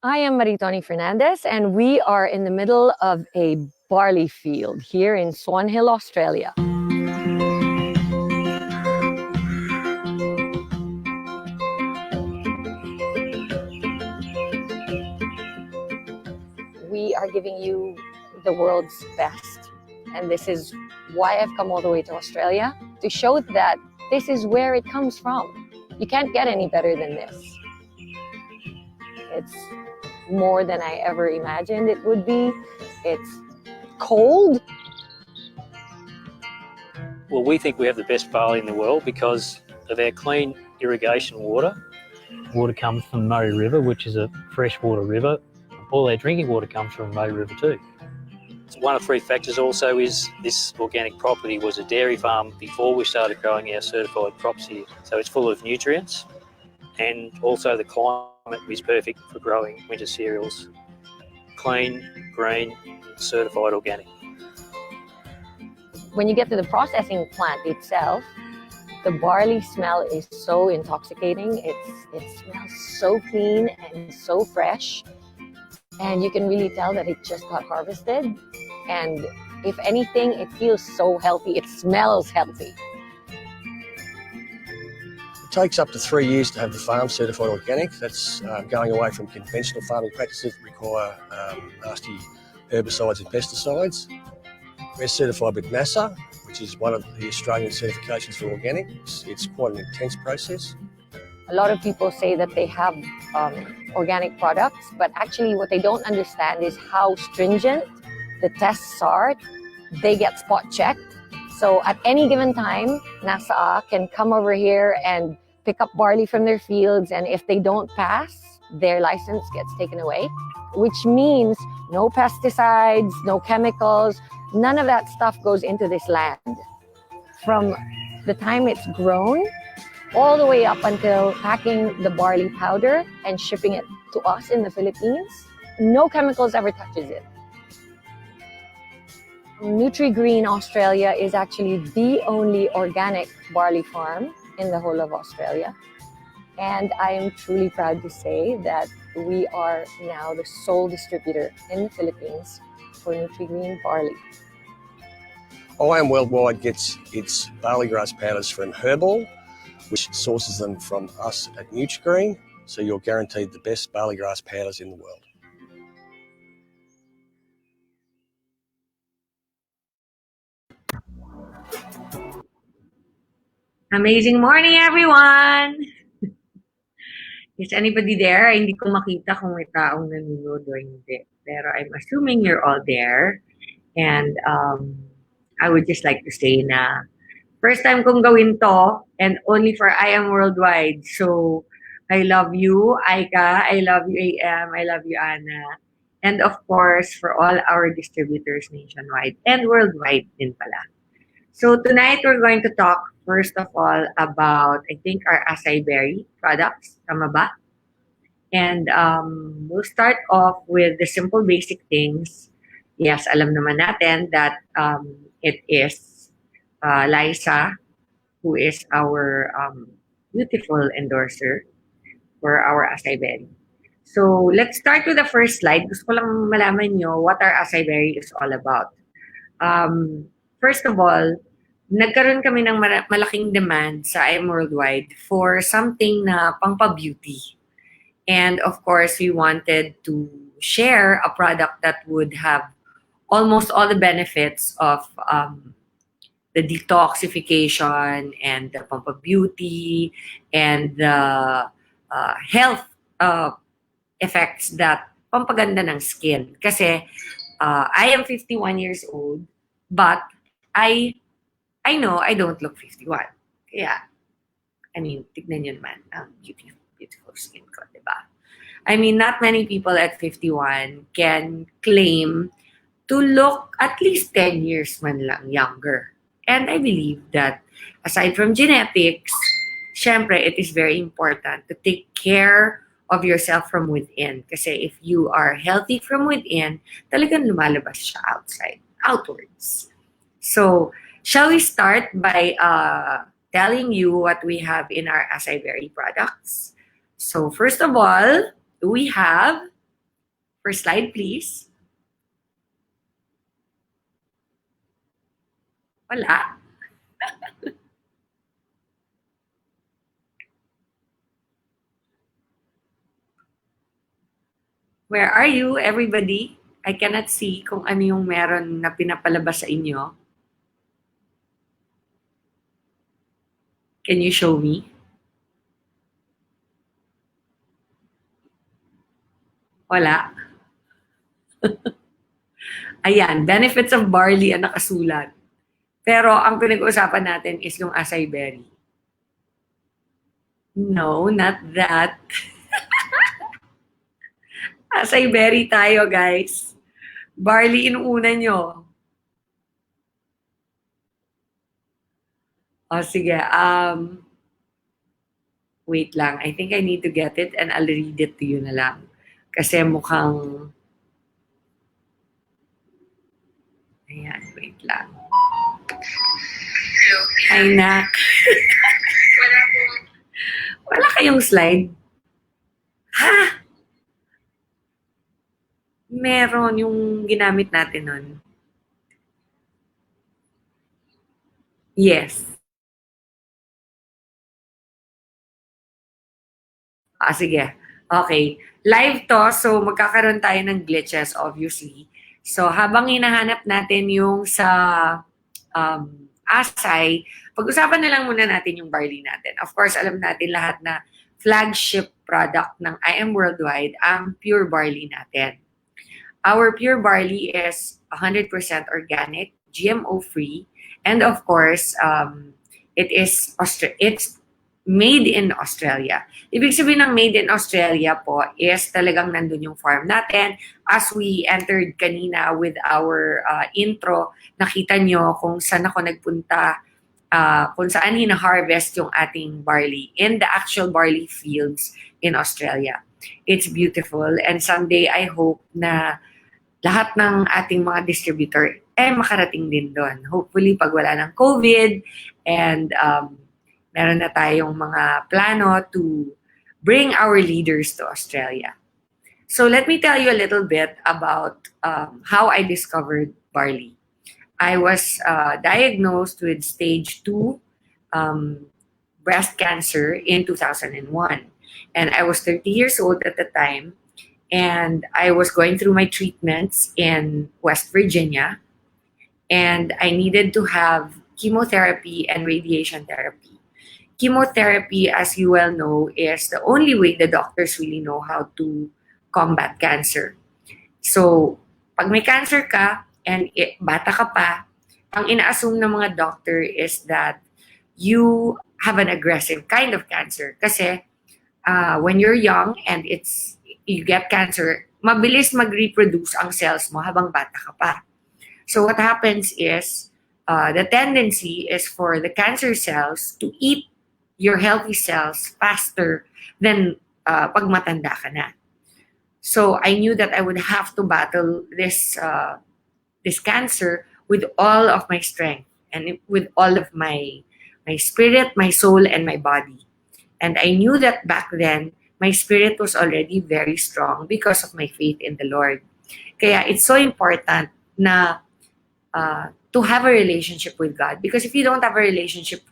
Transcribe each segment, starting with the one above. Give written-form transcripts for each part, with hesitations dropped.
I am Maritoni Fernandez, and we are in the middle of a barley field here in Swan Hill, Australia. We are giving you the world's best, and this is why I've come all the way to Australia, to show that this is where it comes from. You can't get any better than this. It's more than I ever imagined it would be. It's cold. Well, we think we have the best barley in the world because of our clean irrigation water. Water comes from the Murray River, which is a freshwater river. All our drinking water comes from the Murray River too. So one of three factors also is this organic property was a dairy farm before we started growing our certified crops here. So it's full of nutrients, and also the climate is perfect for growing winter cereals. Clean, green, certified organic. When you get to the processing plant itself, the barley smell is so intoxicating. It smells so clean and so fresh. And you can really tell that it just got harvested. And if anything, it feels so healthy. It smells healthy. It takes up to 3 years to have the farm certified organic. That's going away from conventional farming practices that require nasty herbicides and pesticides. We're certified with NASA, which is one of the Australian certifications for organic. It's quite an intense process. A lot of people say that they have organic products, but actually what they don't understand is how stringent the tests are. They get spot checked. So at any given time, NASA can come over here and pick up barley from their fields, and if they don't pass, their license gets taken away, which means no pesticides, no chemicals, none of that stuff goes into this land. From the time it's grown, all the way up until packing the barley powder and shipping it to us in the Philippines, no chemicals ever touches it. Nutri-Green Australia is actually the only organic barley farm in the whole of Australia. And I am truly proud to say that we are now the sole distributor in the Philippines for Nutri-Green barley. IAM Worldwide gets its barley grass powders from Herbal, which sources them from us at Nutri-Green, so you're guaranteed the best barley grass powders in the world. Amazing morning, everyone! Is anybody there? Hindi ko makita kung may taong nanonood o hindi. Pero I'm assuming you're all there. And I would just like to say na first time kong gawin to and only for IAM Worldwide. So, I love you, Aika. I love you, AM. I love you, Anna. And of course, for all our distributors nationwide and worldwide din pala. So tonight, we're going to talk, first of all, about, I think, our acai berry products. Tama ba? And we'll start off with the simple basic things. Yes, alam naman natin that it is Liza, who is our beautiful endorser for our acai berry. So let's start with the first slide. Gusto ko lang malaman nyo what our acai berry is all about. First of all, nagkaroon kami ng malaking demand sa IAM Worldwide for something na pangpa-beauty. And of course, we wanted to share a product that would have almost all the benefits of the detoxification and the pampa-beauty and the health effects that pampaganda ng skin. Kasi I am 51 years old, but I know I don't look 51. Kaya, I mean, tignan nyo naman ang beautiful skin ko, diba? I mean, not many people at 51 can claim to look at least 10 years man lang younger. And I believe that aside from genetics, syempre, it is very important to take care of yourself from within. Kasi if you are healthy from within, talagang lumalabas siya outwards. So, shall we start by telling you what we have in our acai berry products? So, first of all, we have, first slide please. Wala. Where are you, everybody? I cannot see kung ano yung meron na pinapalabas sa inyo. Can you show me? Wala. Ayan, benefits of barley ang nakasulat. Pero ang pinag-uusapan natin is yung acai berry. No, not that. Acai berry tayo, guys. Barley inuuna nyo. O, sige. Wait lang. I think I need to get it and I'll read it to you na lang. Kasi mukhang... Ayan, wait lang. Hello. Ay, nak. Wala po. Wala kayong slide? Ha? Meron yung ginamit natin nun. Yes. Sige. Okay. Live to, so magkakaroon tayo ng glitches, obviously. So habang hinahanap natin yung sa Asay, pag-usapan na lang muna natin yung barley natin. Of course, alam natin lahat na flagship product ng I Am Worldwide ang pure barley natin. Our pure barley is 100% organic, GMO-free, and of course, it's made in Australia. Ibig sabihin ng made in Australia po is talagang nandun yung farm natin. As we entered kanina with our intro, nakita nyo kung saan ako nagpunta, kung saan hina-harvest yung ating barley in the actual barley fields in Australia. It's beautiful, and someday I hope na lahat ng ating mga distributor makarating din doon. Hopefully, pag wala ng COVID and meron na tayong mga plano to bring our leaders to Australia. So let me tell you a little bit about how I discovered barley. I was diagnosed with stage 2 breast cancer in 2001. And I was 30 years old at the time. And I was going through my treatments in West Virginia. And I needed to have chemotherapy and radiation therapy. Chemotherapy, as you well know, is the only way the doctors really know how to combat cancer. So, pag may cancer ka and bata ka pa, ang ina-assume ng mga doctor is that you have an aggressive kind of cancer. Kasi when you're young and you get cancer, mabilis mag-reproduce ang cells mo habang bata ka pa. So what happens is, the tendency is for the cancer cells to eat your healthy cells faster than pag matanda ka na. So I knew that I would have to battle this cancer with all of my strength and with all of my spirit, my soul, and my body. And I knew that back then, my spirit was already very strong because of my faith in the Lord. Kaya it's so important na to have a relationship with God. Because if you don't have a relationship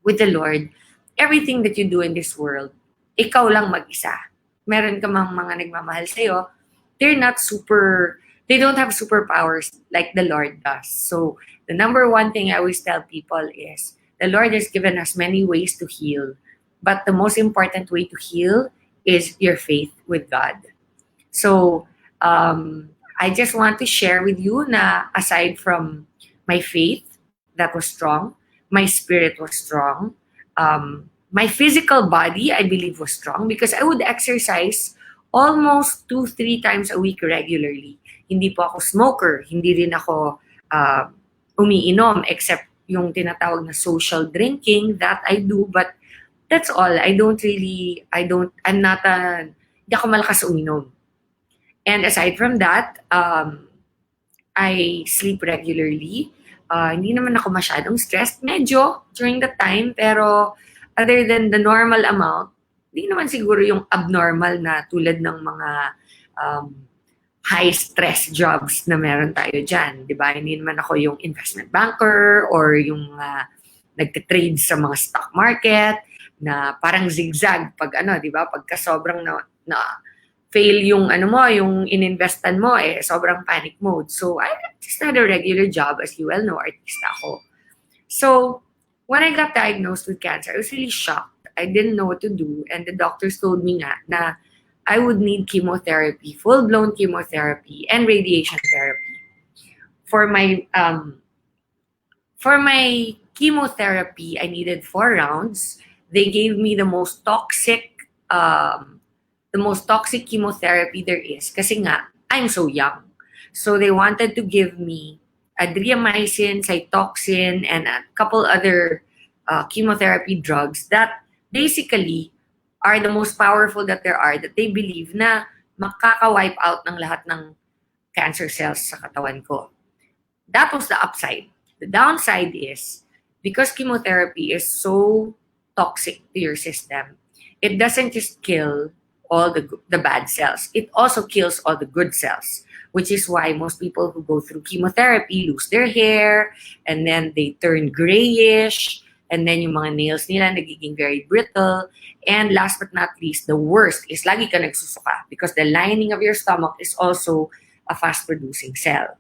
with the Lord, everything that you do in this world, ikaw lang mag-isa. Meron ka mang mga nagmamahal sa'yo, they don't have superpowers like the Lord does. So the number one thing I always tell people is, the Lord has given us many ways to heal. But the most important way to heal is your faith with God. So, I just want to share with you na aside from my faith that was strong, my spirit was strong, my physical body, I believe, was strong because I would exercise almost 2-3 times a week regularly. Hindi po ako smoker, hindi rin ako umiinom except yung tinatawag na social drinking that I do, but that's all. Hindi ako malakas uminom. And aside from that, I sleep regularly. Hindi naman ako masyadong stressed. Medyo during the time, pero other than the normal amount, hindi naman siguro yung abnormal na tulad ng mga high-stress jobs na meron tayo dyan. Diba? Hindi naman ako yung investment banker or yung nagtitrade sa mga stock market na parang zigzag pag diba? Pagka sobrang na fail yung yung ininvestan mo, sobrang panic mode. So, I just had a regular job, as you well know, artista ako. So, when I got diagnosed with cancer, I was really shocked. I didn't know what to do. And the doctors told me nga na I would need chemotherapy, full-blown chemotherapy, and radiation therapy. For my chemotherapy, I needed 4 rounds. They gave me the most toxic chemotherapy there is kasi nga, I'm so young. So they wanted to give me adriamycin, cytoxin, and a couple other chemotherapy drugs that basically are the most powerful that there are, that they believe na makaka-wipe out ng lahat ng cancer cells sa katawan ko. That was the upside. The downside is, because chemotherapy is so toxic to your system, it doesn't just kill all the bad cells. It also kills all the good cells, which is why most people who go through chemotherapy lose their hair, and then they turn grayish, and then yung mga nails nila nagiging very brittle. And last but not least, the worst is lagi ka nagsusuka because the lining of your stomach is also a fast-producing cell.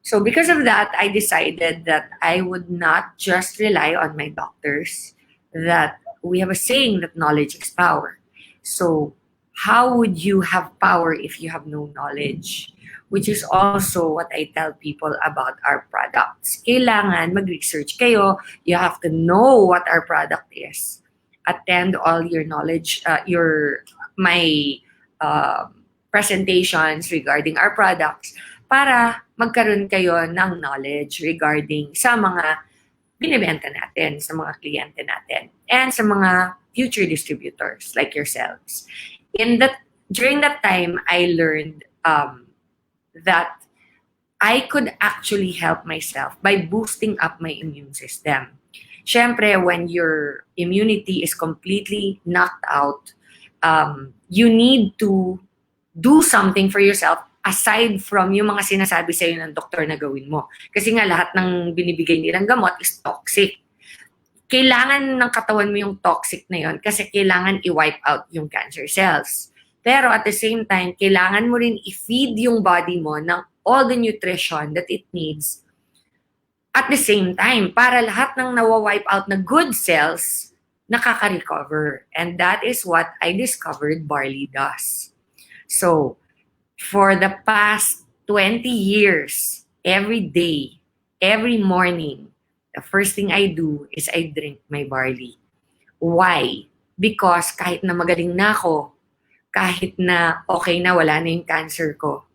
So because of that, I decided that I would not just rely on my doctors, that we have a saying that knowledge is power. So how would you have power if you have no knowledge? Which is also what I tell people about our products. Kailangan mag-research kayo. You have to know what our product is. Attend all your knowledge, my presentations regarding our products para magkaroon kayo ng knowledge regarding sa mga binibenta natin, sa mga kliyente natin, and sa mga future distributors like yourselves. During that time, I learned that I could actually help myself by boosting up my immune system. Syempre, when your immunity is completely knocked out, you need to do something for yourself aside from yung mga sinasabi sa'yo ng doktor na gawin mo. Kasi nga lahat ng binibigay nilang gamot is toxic. Kailangan ng katawan mo yung toxic na yon kasi kailangan i-wipe out yung cancer cells. Pero at the same time, kailangan mo rin i-feed yung body mo ng all the nutrition that it needs at the same time para lahat ng nawa-wipe out na good cells nakaka-recover. And that is what I discovered Barley does. So, for the past 20 years, every day, every morning, the first thing I do is I drink my barley. Why? Because kahit na magaling na ako, kahit na okay na, wala na yung cancer ko,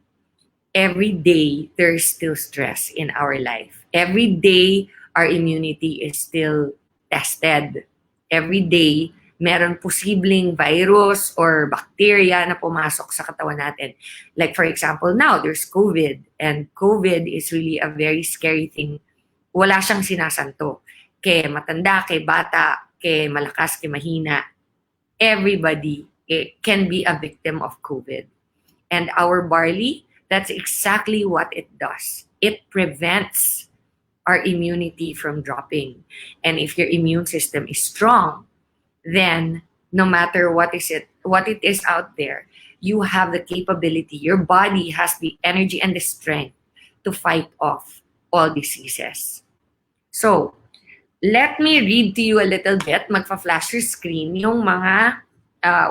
every day, there's still stress in our life. Every day, our immunity is still tested. Every day, meron posibleng virus or bacteria na pumasok sa katawan natin. Like for example, now there's COVID, and COVID is really a very scary thing. Wala siyang sinasanto. Kay matanda, kay bata, kay malakas, kay mahina, everybody can be a victim of COVID. And our barley, that's exactly what it does. It prevents our immunity from dropping. And if your immune system is strong, then no matter what it is out there, you have the capability, your body has the energy and the strength to fight off all diseases. So, let me read to you a little bit, magpa-flash your screen, yung mga,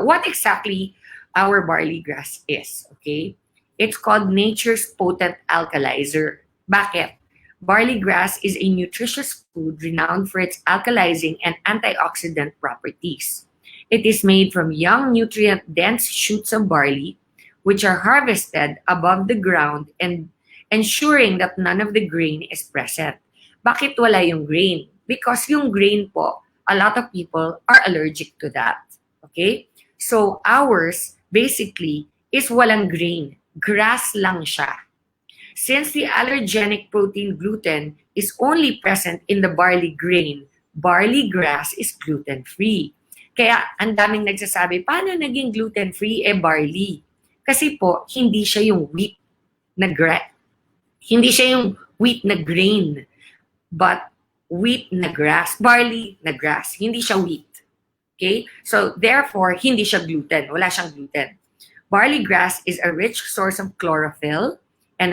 what exactly our barley grass is, okay? It's called nature's potent alkalizer. Bakit? Barley grass is a nutritious food renowned for its alkalizing and antioxidant properties. It is made from young, nutrient-dense shoots of barley, which are harvested above the ground and ensuring that none of the grain is present. Bakit wala yung grain? Because yung grain po, a lot of people are allergic to that. Okay? So ours, basically, is walang grain. Grass lang siya. Since the allergenic protein gluten is only present in the barley grain, barley grass is gluten-free. Kaya ang daming nagsasabi, paano naging gluten-free? Barley. Kasi po, hindi siya yung wheat na hindi siya yung wheat na grain, but wheat na grass, barley na grass. Hindi siya wheat. Okay? So therefore, hindi siya gluten. Wala siyang gluten. Barley grass is a rich source of chlorophyll and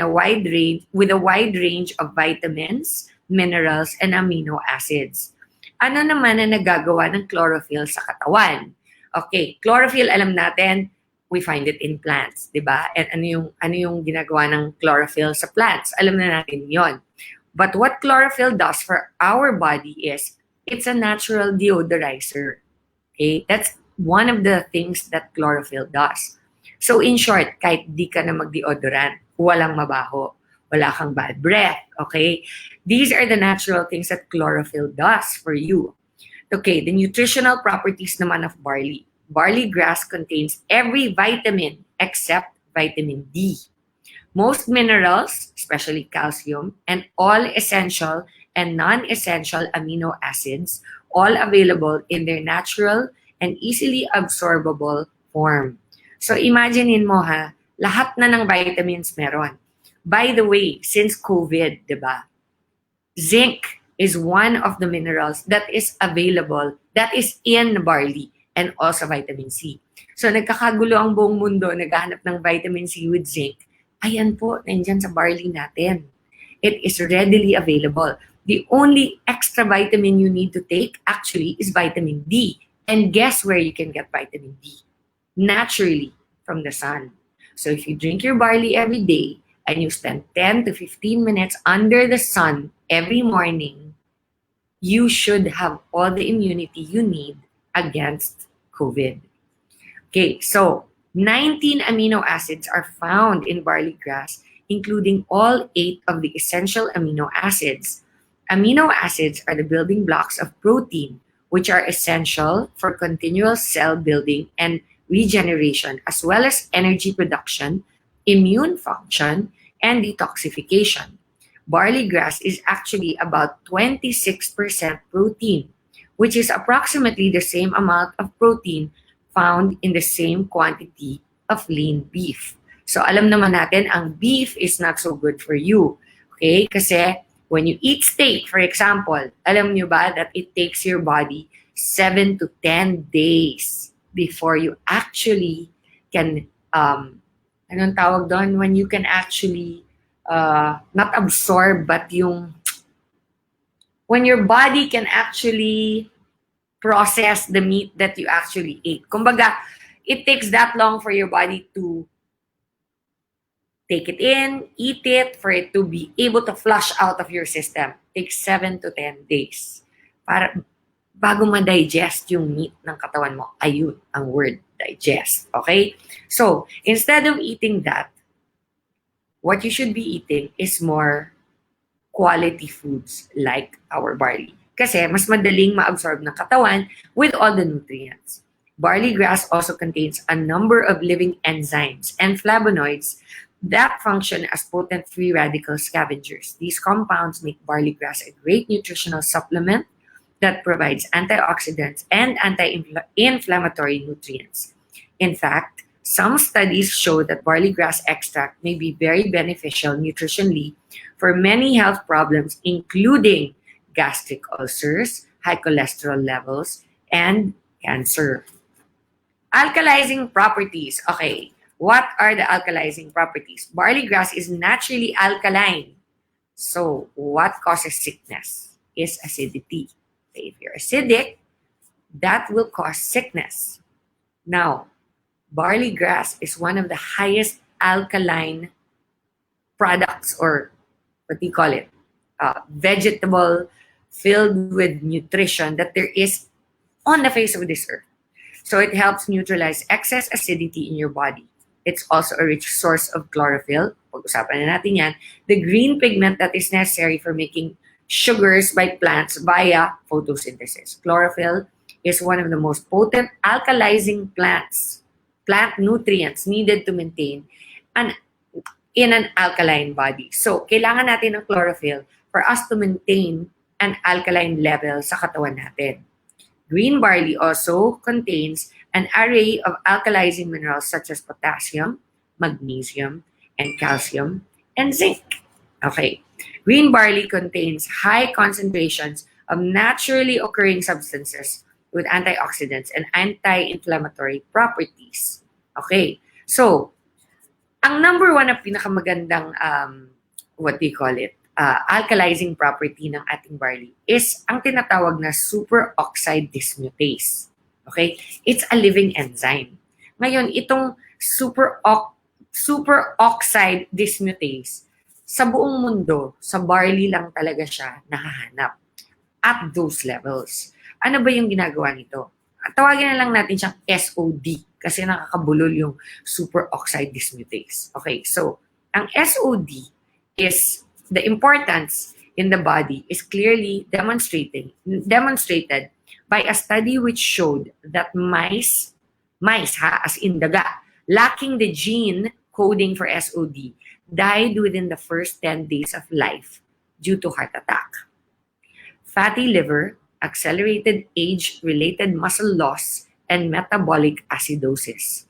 with a wide range of vitamins, minerals, and amino acids. Ano naman ang nagagawa ng chlorophyll sa katawan? Okay, chlorophyll, alam natin, we find it in plants, di ba? And ano yung ginagawa ng chlorophyll sa plants? Alam na natin yon. But what chlorophyll does for our body is, it's a natural deodorizer. Okay, that's one of the things that chlorophyll does. So in short, kahit di ka na mag-deodorant, walang mabaho, wala kang bad breath, okay? These are the natural things that chlorophyll does for you. Okay, the nutritional properties naman of barley. Barley grass contains every vitamin except vitamin D. Most minerals, especially calcium, and all essential and non-essential amino acids, all available in their natural and easily absorbable form. So imaginein mo ha, lahat na ng vitamins meron. By the way, since COVID, di ba? Zinc is one of the minerals that is available, that is in barley, and also vitamin C. So nagkakagulo ang buong mundo, naghahanap ng vitamin C with zinc. Ayan po, nandyan sa barley natin. It is readily available. The only extra vitamin you need to take actually is vitamin D. And guess where you can get vitamin D? Naturally, from the sun. So if you drink your barley every day and you spend 10 to 15 minutes under the sun every morning, you should have all the immunity you need against COVID. Okay, so 19 amino acids are found in barley grass, including all 8 of the essential amino acids. Amino acids are the building blocks of protein, which are essential for continual cell building and regeneration, as well as energy production, immune function, and detoxification. Barley grass is actually about 26% protein, which is approximately the same amount of protein found in the same quantity of lean beef. So alam naman natin, ang beef is not so good for you. Okay? Kasi when you eat steak, for example, alam nyo ba that it takes your body 7 to 10 days before you actually can, anong tawag doon? When you can actually, not absorb, but when your body can actually process the meat that you actually ate. Kumbaga, it takes that long for your body to take it in, eat it, for it to be able to flush out of your system. It takes 7 to 10 days para bago ma-digest yung meat ng katawan mo. Ayun ang word, digest. Okay? So, instead of eating that, what you should be eating is more quality foods like our barley. Kasi mas madaling ma-absorb ng katawan with all the nutrients. Barley grass also contains a number of living enzymes and flavonoids that function as potent free radical scavengers. These compounds make barley grass a great nutritional supplement that provides antioxidants and anti-inflammatory nutrients. In fact, some studies show that barley grass extract may be very beneficial nutritionally for many health problems, including gastric ulcers, high cholesterol levels, and cancer. Alkalizing properties. Okay, what are the alkalizing properties? Barley grass is naturally alkaline. So, what causes sickness is acidity. If you're acidic, that will cause sickness. Now, barley grass is one of the highest alkaline products, or what do you call it? Vegetable filled with nutrition that there is on the face of this earth. So it helps neutralize excess acidity in your body. It's also a rich source of chlorophyll. Pag-usapan na natin yan. The green pigment that is necessary for making sugars by plants via photosynthesis. Chlorophyll is one of the most potent alkalizing plant nutrients needed to maintain in an alkaline body. So, kailangan natin ng chlorophyll for us to maintain an alkaline level sa katawan natin. Green barley also contains an array of alkalizing minerals such as potassium, magnesium, and calcium, and zinc. Okay. Green barley contains high concentrations of naturally occurring substances with antioxidants and anti-inflammatory properties. Okay. So, ang number one na pinakamagandang, alkalizing property ng ating barley is ang tinatawag na superoxide dismutase. Okay? It's a living enzyme. Ngayon, itong superoxide dismutase, sa buong mundo, sa barley lang talaga siya nahahanap at those levels. Ano ba yung ginagawa nito? Tawagin na lang natin siyang SOD kasi nakakabulol yung superoxide dismutase. Okay, so ang SOD is the importance in the body is clearly demonstrated by a study which showed that mice as in daga, lacking the gene coding for SOD, died within the first 10 days of life due to heart attack. Fatty liver, accelerated age-related muscle loss, and metabolic acidosis.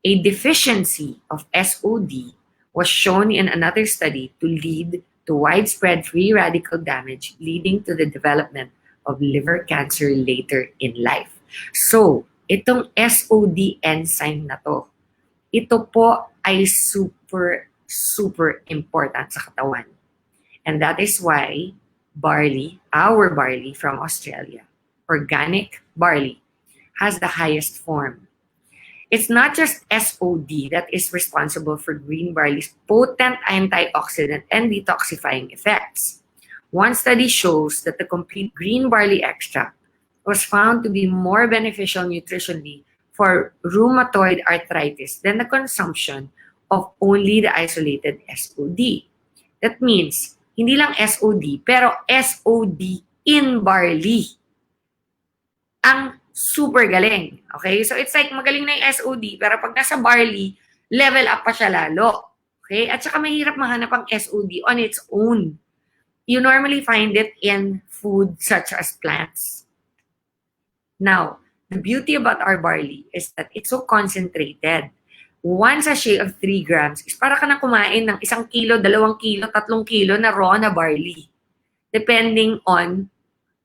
A deficiency of SOD was shown in another study to lead to widespread free radical damage, leading to the development of liver cancer later in life. So, itong SOD enzyme na to, ito po ay super super important sa katawan. And that is why barley, our barley from Australia, organic barley, has the highest form. It's not just SOD that is responsible for green barley's potent antioxidant and detoxifying effects. One study shows that the complete green barley extract was found to be more beneficial nutritionally for rheumatoid arthritis than the consumption of only the isolated SOD. That means, hindi lang SOD, pero SOD in barley. Ang super galing. Okay? So it's like magaling na yung SOD, pero pag nasa barley, level up pa siya lalo. Okay? At saka mahirap mahanap ang SOD on its own. You normally find it in food such as plants. Now, the beauty about our barley is that it's so concentrated. One sachet of 3 grams is para ka na kumain ng 1 kilo, 2 kilo, 3 kilo na raw na barley. Depending on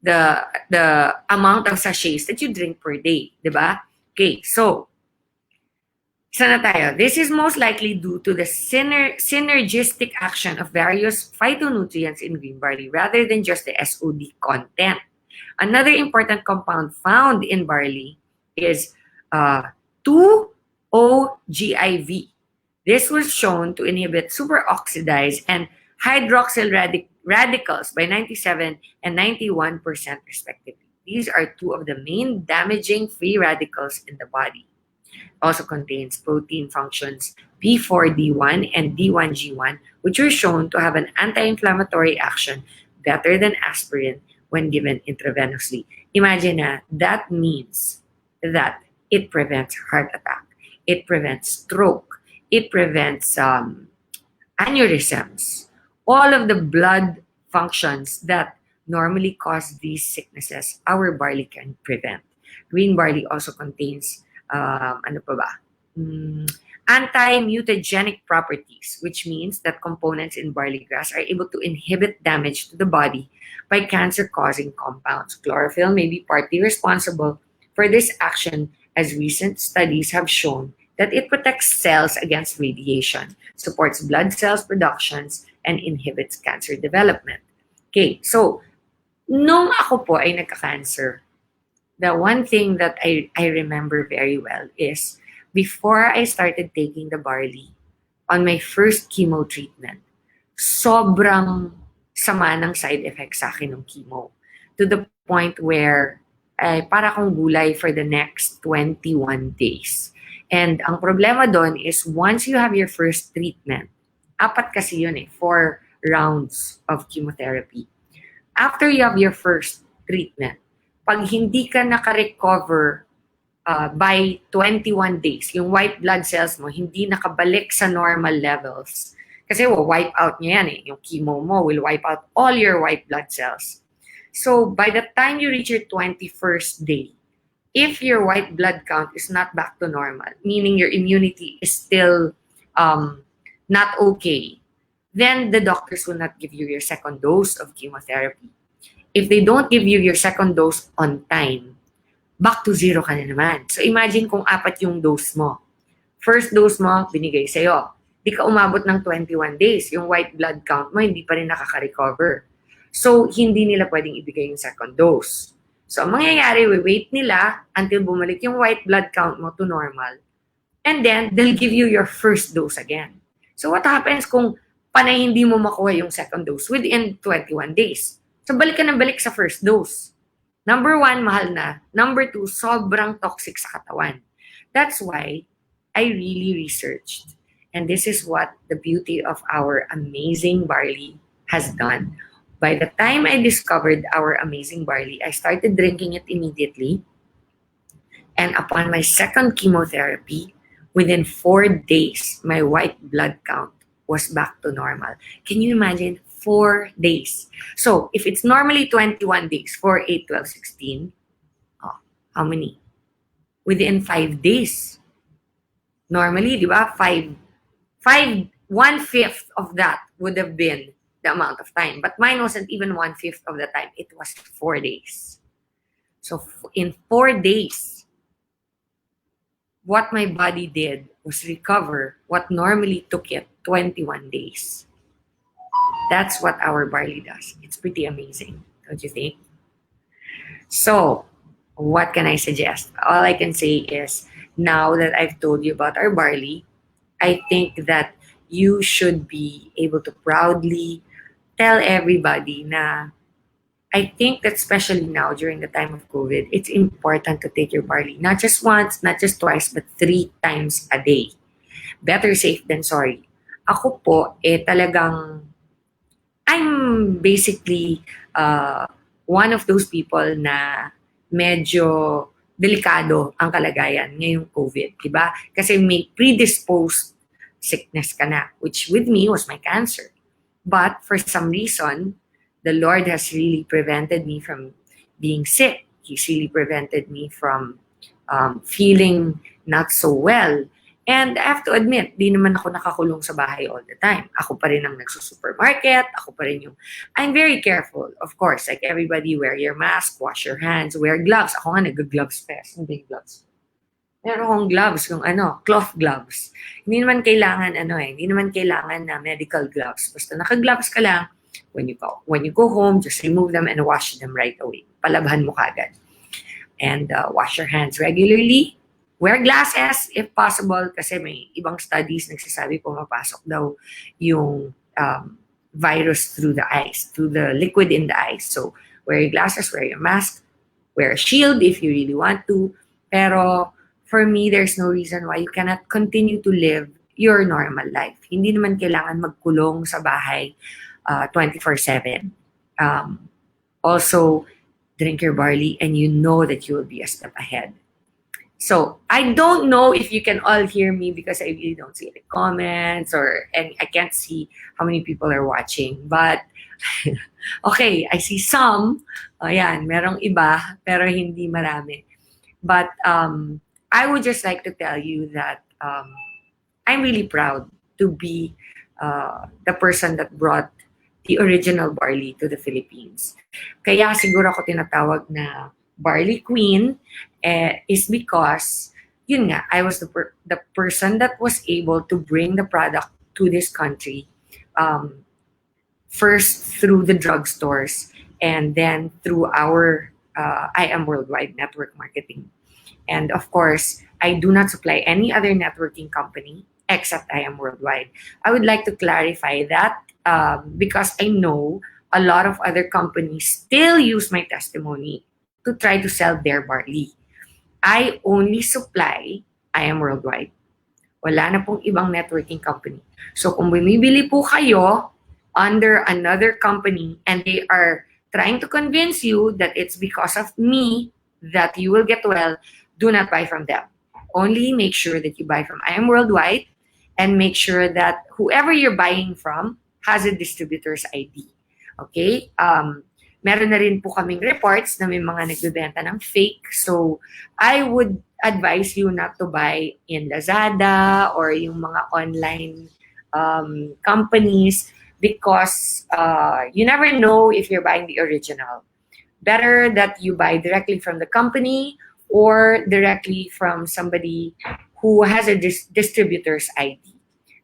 the amount of sachets that you drink per day. Diba? Okay, so, isa na tayo. This is most likely due to the synergistic action of various phytonutrients in green barley rather than just the SOD content. Another important compound found in barley is 2-OGIV. This was shown to inhibit superoxidized and hydroxyl radicals by 97 and 91% respectively. These are 2 of the main damaging free radicals in the body. Also contains protein functions B4D1 and D1G1, which were shown to have an anti-inflammatory action better than aspirin when given intravenously. Imagine that means that it prevents heart attack, it prevents stroke, it prevents aneurysms, all of the blood functions that normally cause these sicknesses, our barley can prevent. Green barley also contains anti-mutagenic properties, which means that components in barley grass are able to inhibit damage to the body by cancer-causing compounds. Chlorophyll may be partly responsible for this action, as recent studies have shown that it protects cells against radiation, supports blood cells productions, and inhibits cancer development. Okay, so, nung ako po ay nagka-cancer, the one thing that I remember very well is before I started taking the barley on my first chemo treatment, sobrang sama ng side effects sa akin ng chemo. To the point where para akong gulay for the next 21 days. And ang problema doon is once you have your first treatment, 4 kasi yun 4 rounds of chemotherapy. After you have your first treatment, pag hindi ka naka-recover by 21 days, yung white blood cells mo hindi nakabalik sa normal levels. Kasi wipe out niya yan yung chemo mo will wipe out all your white blood cells. So by the time you reach your 21st day, if your white blood count is not back to normal, meaning your immunity is still not okay, then the doctors will not give you your second dose of chemotherapy. If they don't give you your second dose on time, back to 0 ka na naman. So imagine kung 4 yung dose mo. First dose mo, binigay sa'yo. Di ka umabot ng 21 days. Yung white blood count mo, hindi pa rin nakaka-recover. So, hindi nila pwedeng ibigay yung second dose. So, ang mangyayari, wait nila until bumalik yung white blood count mo to normal. And then, they'll give you your first dose again. So, what happens kung panay hindi mo makuha yung second dose within 21 days? So, balik ka ng balik sa first dose. Number 1, mahal na. Number 2, sobrang toxic sa katawan. That's why I really researched. And this is what the beauty of our amazing barley has done. By the time I discovered our amazing barley, I started drinking it immediately. And upon my second chemotherapy, within 4 days, my white blood count was back to normal. Can you imagine? 4 days. So, if it's normally 21 days, 4, 8, 12, 16, how many? Within 5 days. Normally, di ba? 1/5 of that would have been the amount of time. But mine wasn't even 1/5 of the time. It was 4 days. So, in 4 days, what my body did was recover what normally took it 21 days. That's what our barley does. It's pretty amazing, don't you think? So, what can I suggest? All I can say is, now that I've told you about our barley, I think that you should be able to proudly tell everybody na I think that especially now during the time of COVID, it's important to take your barley. Not just once, not just twice, but 3 times a day. Better safe than sorry. Ako po, talagang, I'm basically one of those people na medyo delikado ang kalagayan ngayong COVID, diba? Kasi may predisposed sickness ka na, which with me was my cancer. But for some reason, the Lord has really prevented me from being sick. He's really prevented me from feeling not so well. And I have to admit, di naman ako nakakulong sa bahay all the time. Ako pa rin ang nagsusupermarket. Ako pa rin yung... I'm very careful, of course. Like everybody, wear your mask, wash your hands, wear gloves. Ako nga nag-gloves pa. Hindi gloves. Meron akong gloves, yung cloth gloves. Hindi naman kailangan hindi naman kailangan na medical gloves. Basta naka-gloves ka lang, when you go home, just remove them and wash them right away. Palabhan mo kagad. And wash your hands regularly. Wear glasses if possible kasi may ibang studies nagsasabi pumapasok daw yung virus through the eyes, through the liquid in the eyes. So, wear your glasses, wear your mask, wear a shield if you really want to. Pero, for me, there's no reason why you cannot continue to live your normal life. Hindi naman kailangan magkulong sa bahay 24/7. Also, drink your barley and you know that you will be a step ahead. So, I don't know if you can all hear me because I really don't see the comments and I can't see how many people are watching. But, okay, I see some. Ayan, merong iba, pero hindi marami. But, I would just like to tell you that I'm really proud to be the person that brought the original barley to the Philippines. Kaya siguro ako tinatawag na Barley Queen is because, yun nga, I was the person that was able to bring the product to this country first through the drugstores and then through our IAMWORLDWIDE network marketing. And of course, I do not supply any other networking company except IAMWORLDWIDE. I would like to clarify that because I know a lot of other companies still use my testimony to try to sell their barley. I only supply IAMWORLDWIDE. Wala na pong ibang networking company. So kung bumibili po kayo under another company and they are trying to convince you that it's because of me that you will get well, do not buy from them. Only make sure that you buy from IAMWORLDWIDE and make sure that whoever you're buying from has a distributor's ID. Okay? Meron na rin po kaming reports na may mga nagbebenta ng fake. So, I would advise you not to buy in Lazada or yung mga online companies because you never know if you're buying the original. Better that you buy directly from the company or directly from somebody who has a distributor's ID.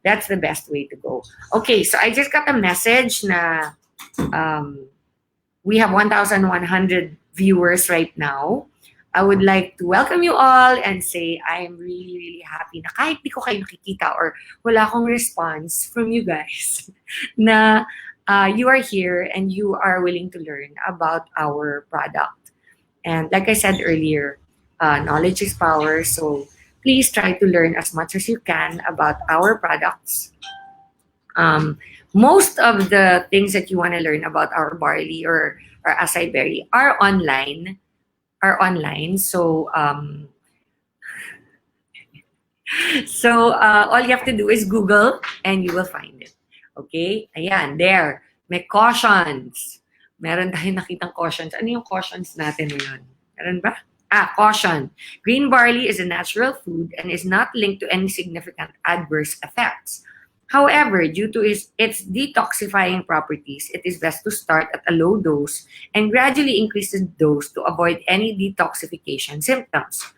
That's the best way to go. Okay, so I just got a message na we have 1,100 viewers right now. I would like to welcome you all and say I am really, really happy na kahit di ko kayo nakikita or wala akong response from you guys na you are here and you are willing to learn about our product. And like I said earlier, knowledge is power. So please try to learn as much as you can about our products. Most of the things that you want to learn about our barley or our acai berry are online. So, all you have to do is Google and you will find it. Okay? Ayan, there. May cautions. Meron tayong nakitang cautions. Ano yung cautions natin ngayon? Meron ba? Caution. Green barley is a natural food and is not linked to any significant adverse effects. However, due to its detoxifying properties, it is best to start at a low dose and gradually increase the dose to avoid any detoxification symptoms.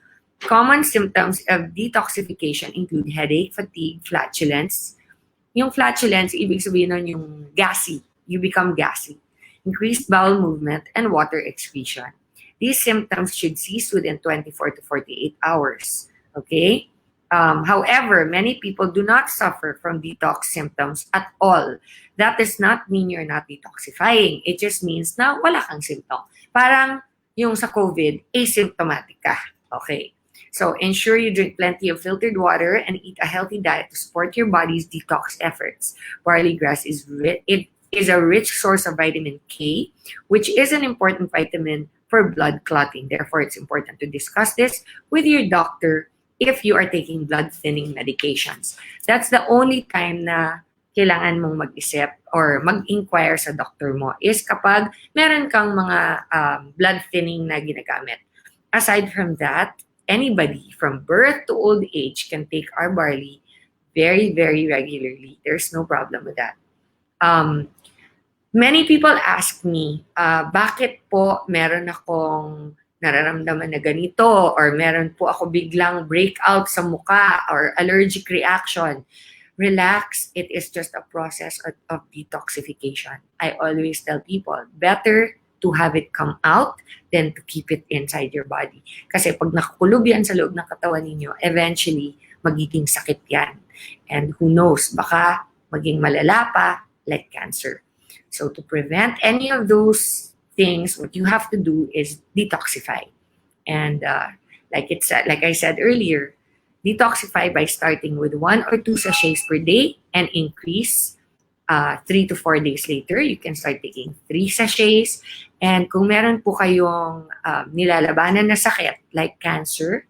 Common symptoms of detoxification include headache, fatigue, flatulence. Yung flatulence, ibig sabihin nun yung gassy. You become gassy. Increased bowel movement and water excretion. These symptoms should cease within 24 to 48 hours. Okay? However, many people do not suffer from detox symptoms at all. That does not mean you're not detoxifying. It just means na wala kang symptom. Parang yung sa COVID, asymptomatic ka. Okay. So ensure you drink plenty of filtered water and eat a healthy diet to support your body's detox efforts. Barley grass is a rich source of vitamin K, which is an important vitamin for blood clotting. Therefore, it's important to discuss this with your doctor if you are taking blood thinning medications. That's the only time na kailangan mong mag-isip or mag-inquire sa doctor mo is kapag meron kang mga blood thinning na ginagamit. Aside from that, anybody from birth to old age can take our barley very, very regularly. There's no problem with that. Many people ask me, bakit po meron akong nararamdaman na ganito or meron po ako biglang breakout sa mukha or allergic reaction. Relax, it is just a process of detoxification. I always tell people, better to have it come out than to keep it inside your body. Kasi pag nakakulob yan sa loob ng katawan ninyo, eventually, magiging sakit yan. And who knows, baka maging malala pa, like cancer. So to prevent any of those things, what you have to do is detoxify. And like I said earlier, detoxify by starting with 1 or 2 sachets per day and increase 3 to 4 days later. You can start taking 3 sachets. And kung meron po kayong nilalabanan na sakit like cancer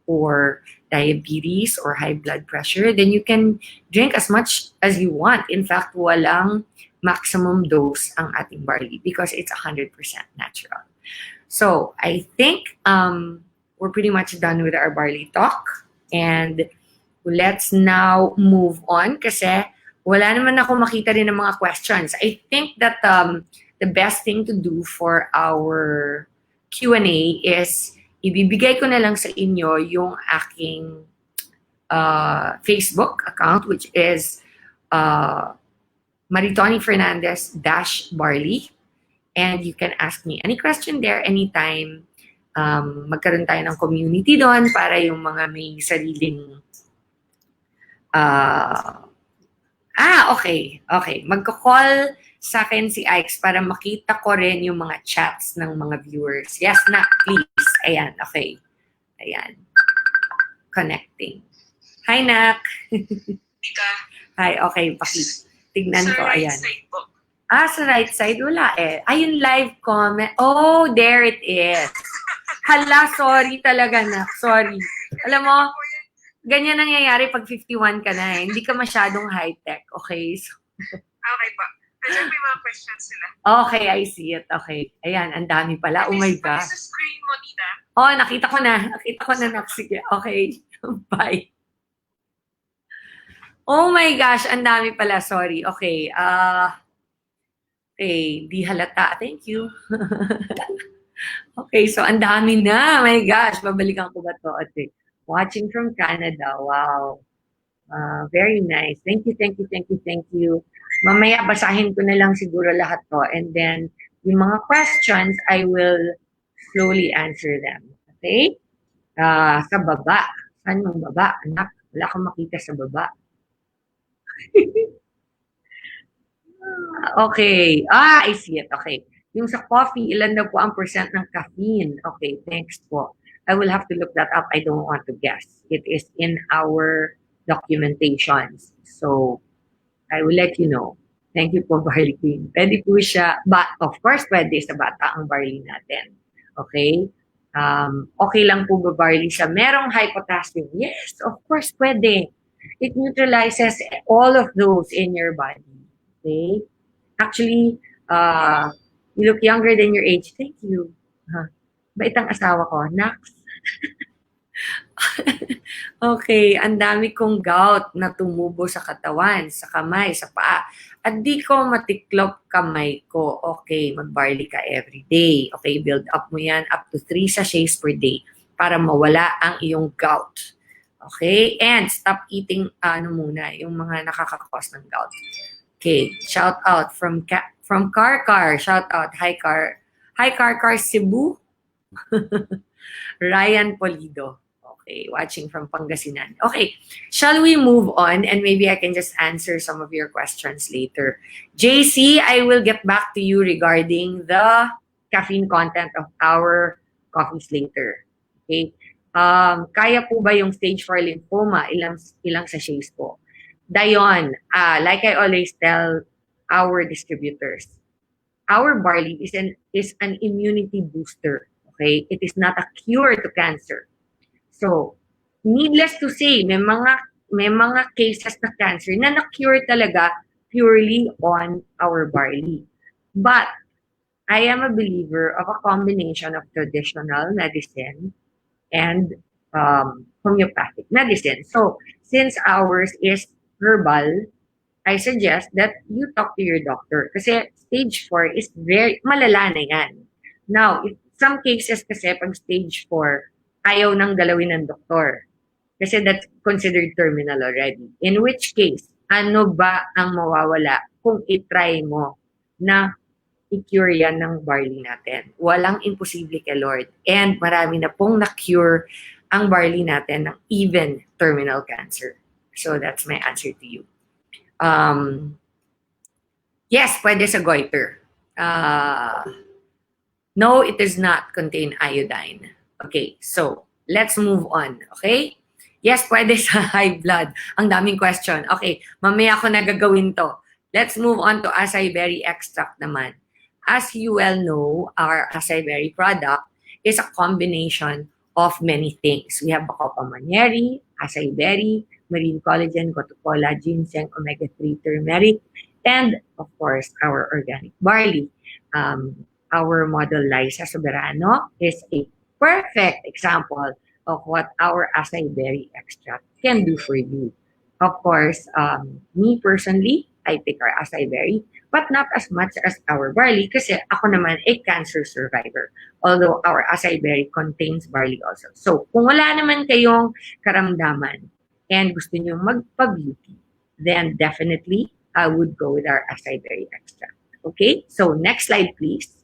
or diabetes or high blood pressure, then you can drink as much as you want. In fact, walang maximum dose ang ating barley because it's 100% natural. So I think we're pretty much done with our barley talk, and let's now move on kasi wala naman ako makita rin ng mga questions. I think that the best thing to do for our Q&A is ibibigay ko na lang sa inyo yung aking Facebook account, which is Maritoni Fernandez -Barley. And you can ask me any question there anytime. Magkaroon tayo ng community doon para yung mga may sariling okay. Magko-call sa akin si Ike's para makita ko rin yung mga chats ng mga viewers. Yes, Nak, please. Ayan, okay. Ayan. Connecting. Hi, Nak. Ika. Hi, okay. Tignan ko, Right ayan. side po. Sa right side, wala eh. Ayun, live comment. Oh, there it is. Hala, sorry talaga na. Sorry. Alam mo, ganyan nangyayari pag 51 ka na eh. Hindi ka masyadong high-tech. Okay? So, Okay po. Nandiyan may mga questions sila. okay, I see it. Okay. Ayan, ang dami pala. Oh my God. Sa screen mo, Tita. Oh, nakita ko na. Sige. Okay. Bye. Oh my gosh, ang dami pala. Sorry. Okay. Okay, di halata. Thank you. Okay, so ang dami na. My gosh, babalikan ko ba to? Okay. Watching from Canada. Wow. Very nice. Thank you. Mamaya basahin ko na lang siguro lahat to. And then, yung mga questions, I will slowly answer them. Okay? Sa baba. Saan yung baba? Anak, wala akong makita sa baba. Okay. I see it. Okay. Yung sa coffee, ilan daw po ang percent ng caffeine? Okay, thanks po. I will have to look that up. I don't want to guess. It is in our documentations. So, I will let you know. Thank you po, Barley Queen. Pwede po siya, but of course, pwede sa bata ang barley natin. Okay? Okay lang po ba barley siya? Merong high potassium. Yes, of course, pwede. It neutralizes all of those in your body. Okay? Actually, you look younger than your age. Thank you. Bait ang asawa ko. Nax. Okay, ang dami kong gout na tumubo sa katawan, sa kamay, sa paa. At di ko matiklop kamay ko. Okay, mag-barley ka every day. Okay, build up mo yan up to 3 sachets per day. para mawala ang iyong gout. Okay? And stop eating yung mga nakaka-cause ng gout. Okay, shout out from Car. Shout out. Hi Car Cebu. Ryan Polido. Okay, watching from Pangasinan. Okay, shall we move on? And maybe I can just answer some of your questions later. JC, I will get back to you regarding the caffeine content of our coffees later. Okay? Kaya po ba yung stage 4 lymphoma? Ilang sachets po? Dayon, like I always tell our distributors, our barley is an immunity booster. Okay? It is not a cure to cancer. So, needless to say, may mga cases na cancer na na-cure talaga purely on our barley. But, I am a believer of a combination of traditional medicine and homeopathic medicine. So, since ours is herbal, I suggest that you talk to your doctor. Kasi stage 4 is very malala na yan. Now, in some cases kasi pag stage 4, ayaw nang galawin ng doktor. Kasi that's considered terminal already. In which case, ano ba ang mawawala kung itry mo na i-cure yan ng barley natin? Walang imposible kay Lord. And marami na pong na-cure ang barley natin ng even terminal cancer. So that's my answer to you. Yes, pwede sa goiter. No, it does not contain iodine. Okay, so let's move on. Okay? Yes, pwede sa high blood. Ang daming question. Okay, mamaya ko na gagawin to. Let's move on to acai berry extract naman. As you well know, our acai berry product is a combination of many things. We have Bacopa manieri, acai berry, marine collagen, coca-cola, ginseng, omega-3 turmeric, and of course, our organic barley. Our model Liza Soberano is a perfect example of what our acai berry extract can do for you. Of course, me personally, I take our acai berry, but not as much as our barley kasi ako naman a cancer survivor. Although our acai berry contains barley also. So, kung wala naman kayong karamdaman and gusto nyo magpa-beauty, then definitely I would go with our acai berry extract. Okay? So, next slide please.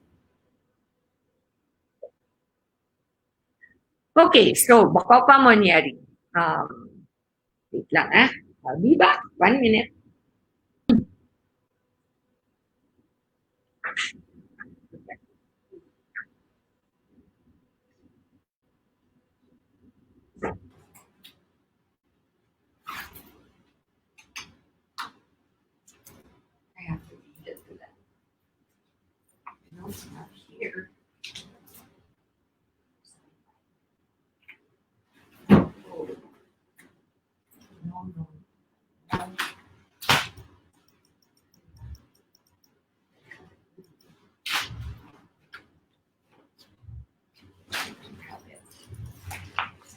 Okay, so Bacopa manieri. Wait lang I'll be back. 1 minute. I have to read it to that. No, it's not here. No.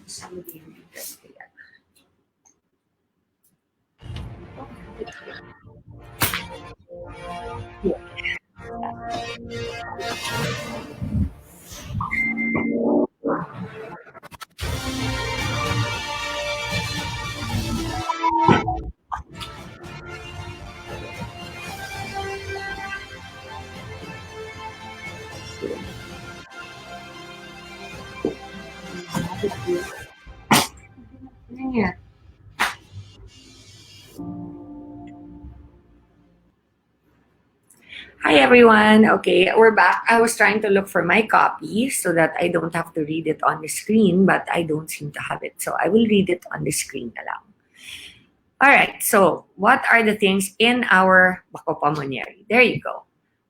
Somebody read this together. Yeah. Hi everyone. Okay, we're back. I was trying to look for my copy so that I don't have to read it on the screen, but I don't seem to have it. So I will read it on the screen na lang. All right, so what are the things in our Bacopa manieri? There you go.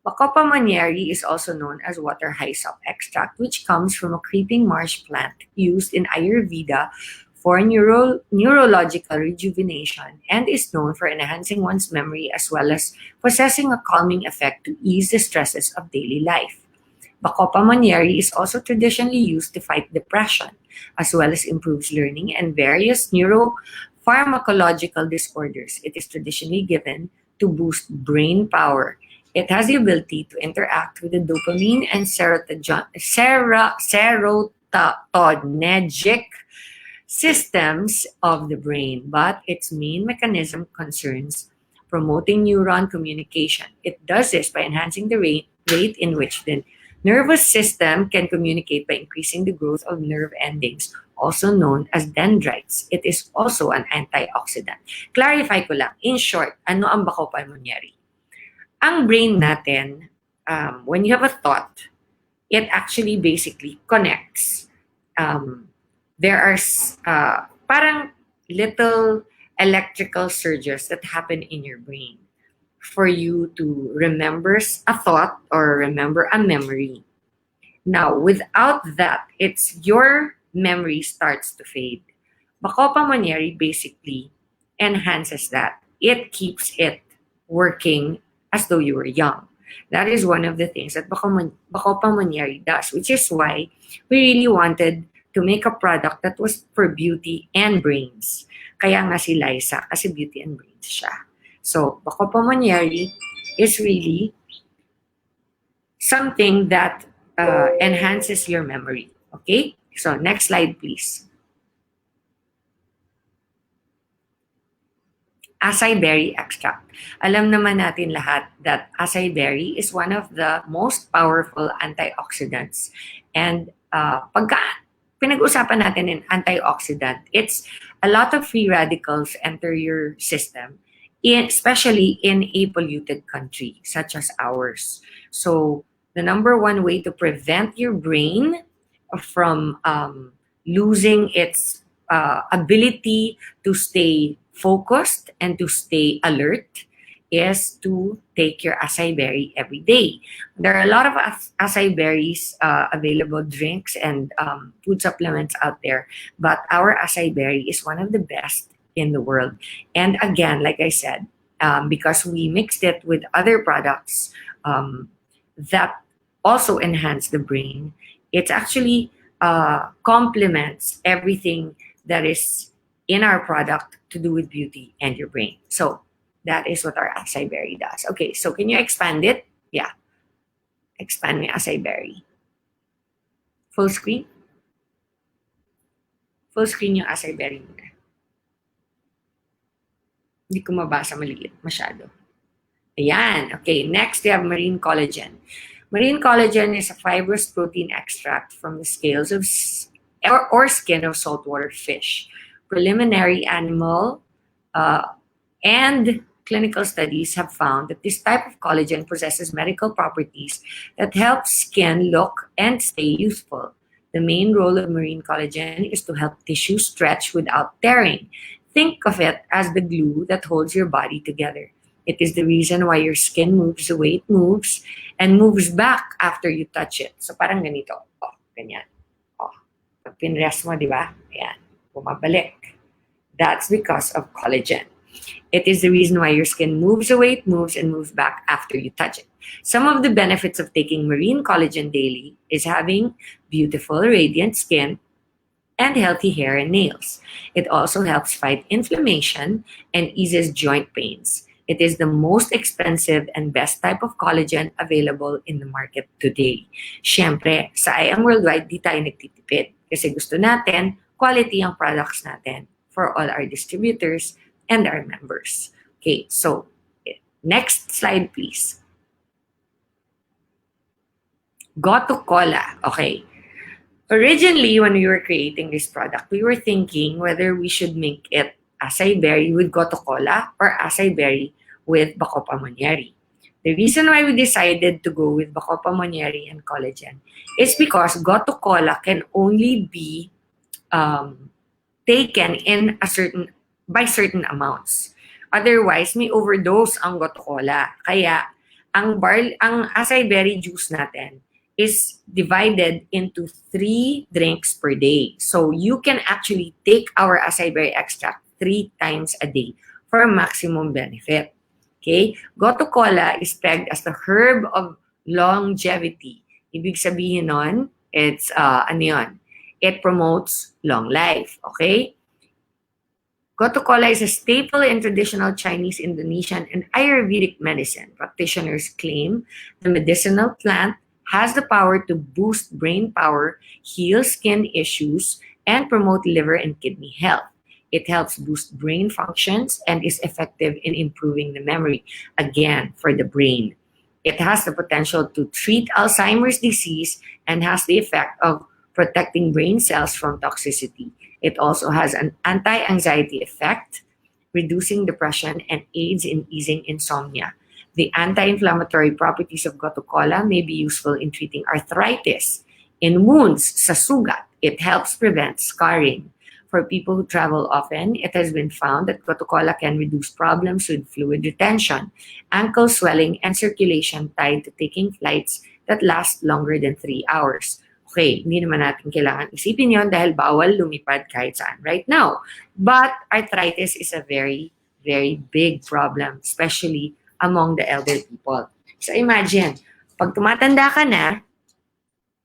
Bacopa manieri is also known as water hyssop extract, which comes from a creeping marsh plant used in Ayurveda for neurological rejuvenation and is known for enhancing one's memory as well as possessing a calming effect to ease the stresses of daily life. Bacopa manieri is also traditionally used to fight depression, as well as improves learning and various neuropharmacological disorders. It is traditionally given to boost brain power. It has the ability to interact with the dopamine and serotonin systems of the brain, but its main mechanism concerns promoting neuron communication. It does this by enhancing the rate in which the nervous system can communicate by increasing the growth of nerve endings, also known as dendrites. It is also an antioxidant. Clarify ko lang, in short, ano ang bako pulmonary? Ang brain natin, when you have a thought, it actually basically connects. There are parang little electrical surges that happen in your brain for you to remember a thought or remember a memory. Now, without that, it's your memory starts to fade. Bako pulmonary basically enhances that. It keeps it working as though you were young. That is one of the things that bako pulmonary does, which is why we really wanted to make a product that was for beauty and brains. Kaya nga si Liza, kasi beauty and brains siya. So, bako pulmonary is really something that enhances your memory. Okay? So, next slide, please. Acai berry extract. Alam naman natin lahat that acai berry is one of the most powerful antioxidants. And pagka pinag-usapan natin in antioxidant, it's a lot of free radicals enter your system, especially in a polluted country such as ours. So the number one way to prevent your brain from losing its ability to stay focused and to stay alert is to take your acai berry every day. There are a lot of acai berries available, drinks and food supplements out there, but our acai berry is one of the best in the world. And again, like I said, because we mixed it with other products that also enhance the brain, it actually complements everything that is in our product to do with beauty and your brain. So that is what our acai berry does. Okay, so can you expand it? Yeah. Expand my acai berry. Full screen? Full screen yung acai berry muna. Hindi ko mabasa, maliit masyado. Ayan. Okay, next we have marine collagen. Marine collagen is a fibrous protein extract from the scales of or skin of saltwater fish. Preliminary animal and clinical studies have found that this type of collagen possesses medical properties that help skin look and stay youthful. The main role of marine collagen is to help tissue stretch without tearing. Think of it as the glue that holds your body together. It is the reason why your skin moves the way it moves and moves back after you touch it. So parang ganito. Oh, ganyan. Oh, pag pinrest mo, di ba? Ayan. Bumabalik. That's because of collagen. It is the reason why your skin moves the way it moves and moves back after you touch it. Some of the benefits of taking marine collagen daily is having beautiful, radiant skin and healthy hair and nails. It also helps fight inflammation and eases joint pains. It is the most expensive and best type of collagen available in the market today. Siyempre, sa IAMWORLDWIDE, di tayo nagtitipid kasi gusto natin quality ang products natin for all our distributors and our members. Okay, so next slide, please. Gotu Cola. Okay. Originally, when we were creating this product, we were thinking whether we should make it acai berry with Gotu Cola or acai berry with bako pulmonary. The reason why we decided to go with bako pulmonary and collagen is because Gotu Cola can only be taken in by certain amounts. Otherwise, may overdose ang Gotu Cola. Kaya ang acai berry juice natin is divided into 3 drinks per day. So you can actually take our acai berry extract 3 times a day for maximum benefit. Okay? Gotu Cola is pegged as the herb of longevity. Ibig sabihin nun, it's, it promotes long life. Okay? Gotu Cola is a staple in traditional Chinese, Indonesian, and Ayurvedic medicine. Practitioners claim the medicinal plant has the power to boost brain power, heal skin issues, and promote liver and kidney health. It helps boost brain functions and is effective in improving the memory, again, for the brain. It has the potential to treat Alzheimer's disease and has the effect of protecting brain cells from toxicity. It also has an anti-anxiety effect, reducing depression, and aids in easing insomnia. The anti-inflammatory properties of gotu kola may be useful in treating arthritis. In wounds, sa sugat, it helps prevent scarring. For people who travel often, it has been found that gotu kola can reduce problems with fluid retention, ankle swelling, and circulation tied to taking flights that last longer than 3 hours. Okay, hindi naman natin kailangan isipin yon dahil bawal lumipad kahit saan right now. But arthritis is a very, very big problem, especially among the elder people. So imagine, pag tumatanda ka na,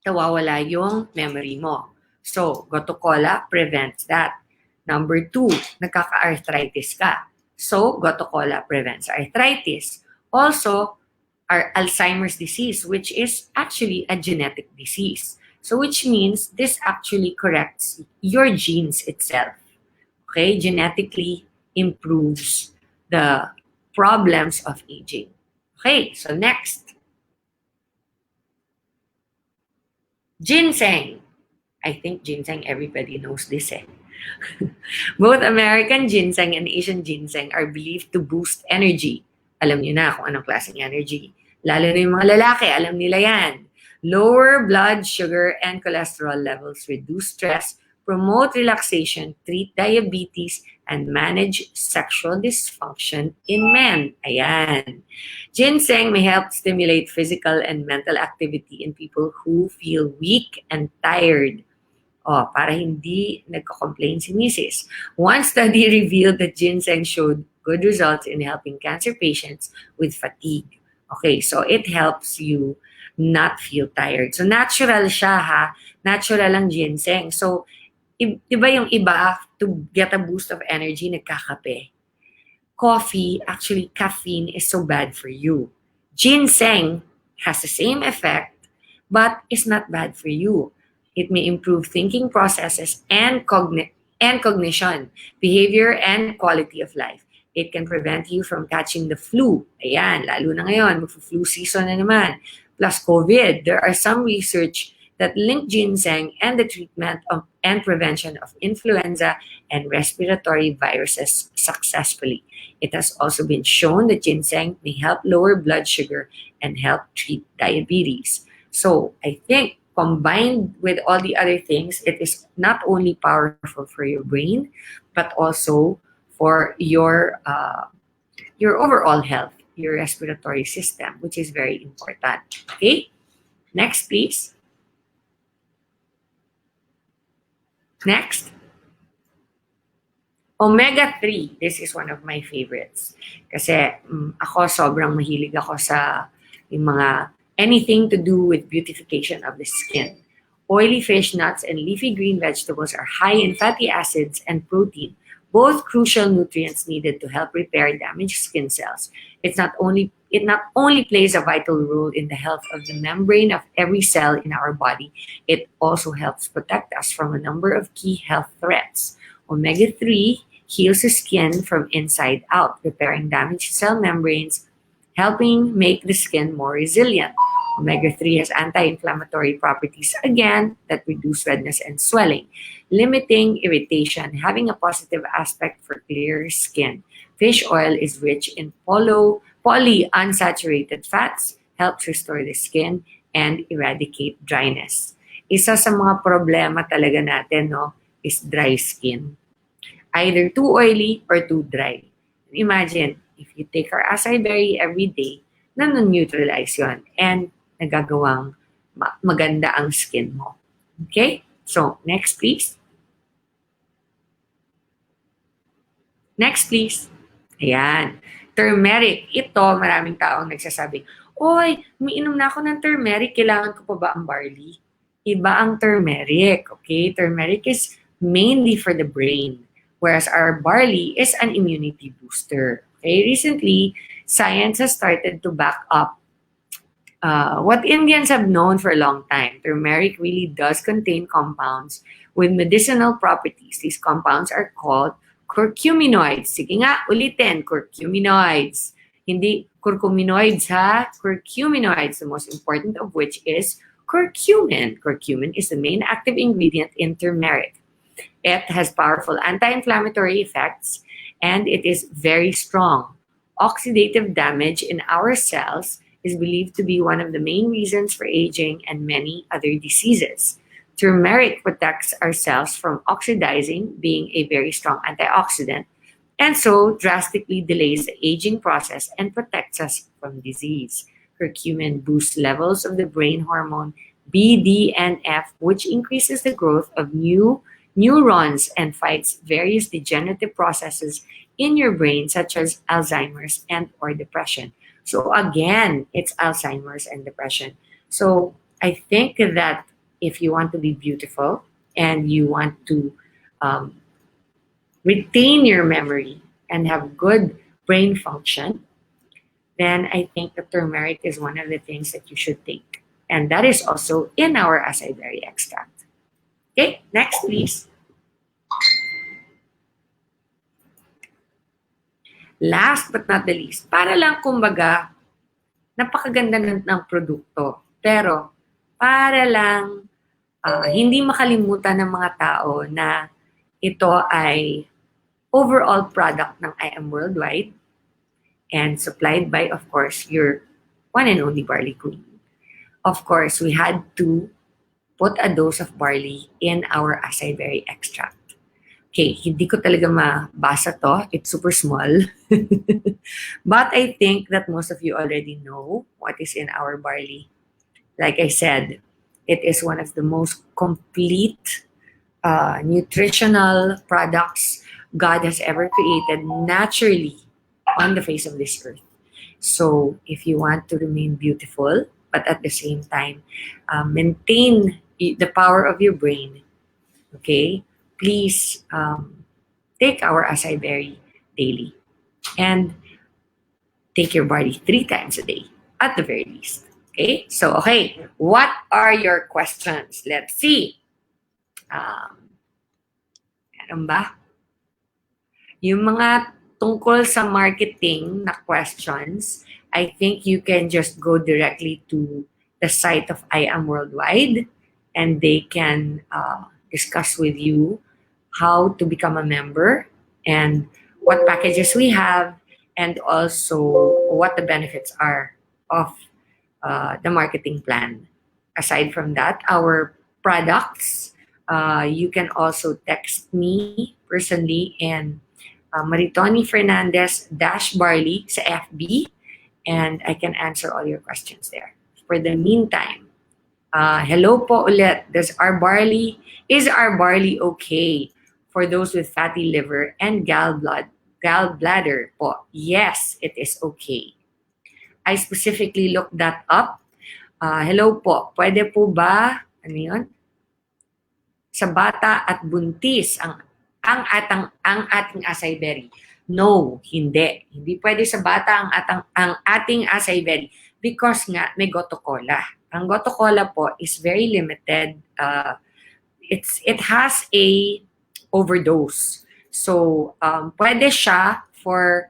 nawawala yung memory mo. So, gotu kola prevents that. Number 2, nagkaka-arthritis ka. So, gotu kola prevents arthritis. Also, our Alzheimer's disease, which is actually a genetic disease. So, which means this actually corrects your genes itself. Okay? Genetically improves the problems of aging. Okay, so next. Ginseng. I think ginseng, everybody knows this eh. Both American ginseng and Asian ginseng are believed to boost energy. Alam niyo na kung anong klaseng energy. Lalo na yung mga lalaki, alam nila yan. Lower blood sugar and cholesterol levels, reduce stress, promote relaxation, treat diabetes, and manage sexual dysfunction in men. Ayan. Ginseng may help stimulate physical and mental activity in people who feel weak and tired. Para hindi nagko-complain si Mrs. One study revealed that ginseng showed good results in helping cancer patients with fatigue. Okay, so it helps you not feel tired. So natural siya ha. Natural ang ginseng. So, diba yung iba, to get a boost of energy, nagkakape. Coffee, actually caffeine is so bad for you. Ginseng has the same effect, but is not bad for you. It may improve thinking processes and cognition, behavior, and quality of life. It can prevent you from catching the flu. Ayan, lalo na ngayon, mag-flu season na naman. Plus COVID, there are some research that link ginseng and the treatment of and prevention of influenza and respiratory viruses successfully. It has also been shown that ginseng may help lower blood sugar and help treat diabetes. So I think combined with all the other things, it is not only powerful for your brain, but also for your overall health, your respiratory system, which is very important. Okay, next please. Next. Omega-3. This is one of my favorites. Kasi ako sobrang mahilig ako sa yung mga anything to do with beautification of the skin. Oily fish, nuts, and leafy green vegetables are high in fatty acids and protein, both crucial nutrients needed to help repair damaged skin cells. It not only plays a vital role in the health of the membrane of every cell in our body, it also helps protect us from a number of key health threats. Omega-3 heals the skin from inside out, repairing damaged cell membranes, helping make the skin more resilient. Omega-3 has anti-inflammatory properties, again, that reduce redness and swelling, limiting irritation, having a positive aspect for clear skin. Fish oil is rich in polyunsaturated fats, helps restore the skin, and eradicate dryness. Isa sa mga problema talaga natin, no, is dry skin. Either too oily or too dry. Imagine, if you take our acai berry every day, nan-neutralize yon and nagagawang maganda ang skin mo. Okay? So, next please. Next please. Ayan. Turmeric. Ito, maraming taong nagsasabi, oy, umiinom na ako ng turmeric, kailangan ko pa ba ang barley? Iba ang turmeric. Okay? Turmeric is mainly for the brain, whereas our barley is an immunity booster. Okay? Recently, science has started to back up what Indians have known for a long time, turmeric really does contain compounds with medicinal properties. These compounds are called curcuminoids. Sige nga, ulitin, curcuminoids. Hindi curcuminoids ha, curcuminoids, the most important of which is curcumin. Curcumin is the main active ingredient in turmeric. It has powerful anti-inflammatory effects and it is very strong. Oxidative damage in our cells is believed to be one of the main reasons for aging and many other diseases. Turmeric protects our cells from oxidizing, being a very strong antioxidant, and so drastically delays the aging process and protects us from disease. Curcumin boosts levels of the brain hormone BDNF, which increases the growth of new neurons and fights various degenerative processes in your brain, such as Alzheimer's and or depression. So again, it's Alzheimer's and depression. So I think that if you want to be beautiful and you want to retain your memory and have good brain function, then I think that turmeric is one of the things that you should take. And that is also in our acai berry extract. Okay, next please. Last but not the least, para lang kumbaga, napakaganda ng produkto. Pero para lang hindi makalimutan ng mga tao na ito ay overall product ng IAMWORLDWIDE and supplied by, of course, your one and only Barley Queen. Of course, we had to put a dose of barley in our acai berry extract. Okay, hindi ko talaga mabasa to. It's super small. But I think that most of you already know what is in our barley. Like I said, it is one of the most complete nutritional products God has ever created naturally on the face of this earth. So if you want to remain beautiful, but at the same time, maintain the power of your brain, okay, please take our acai berry daily. And take your barley 3 times a day, at the very least. Okay? So, okay, what are your questions? Let's see. Meron ba? Yung mga tungkol sa marketing na questions, I think you can just go directly to the site of IAMWORLDWIDE and they can discuss with you how to become a member and what packages we have and also what the benefits are of the marketing plan. Aside from that, our products, you can also text me personally and Maritoni Fernandez -Barley sa FB and I can answer all your questions there. For the meantime, hello po ulit. Is our barley okay for those with fatty liver and gallbladder po? Yes, it is okay. I specifically looked that up. Hello po, pwede po ba, ano yun? Sa bata at buntis ang ating acai berry? No, hindi. Hindi pwede sa bata ang ating acai berry because nga may goto cola. Ang goto cola po is very limited. It has a overdose. So, pwede siya for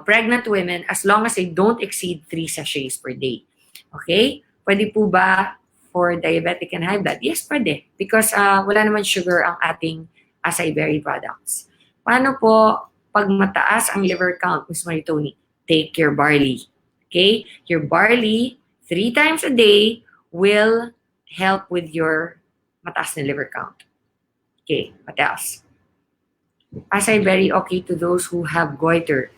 pregnant women as long as they don't exceed 3 sachets per day. Okay? Pwede po ba for diabetic and high blood? Yes, pwede. Because wala naman sugar ang ating acai berry products. Paano po pag mataas ang liver count, Ms. Maritoni? Take your barley. Okay? Your barley 3 times a day will help with your mataas na liver count. Okay, what else? Acai berry okay to those who have goiter?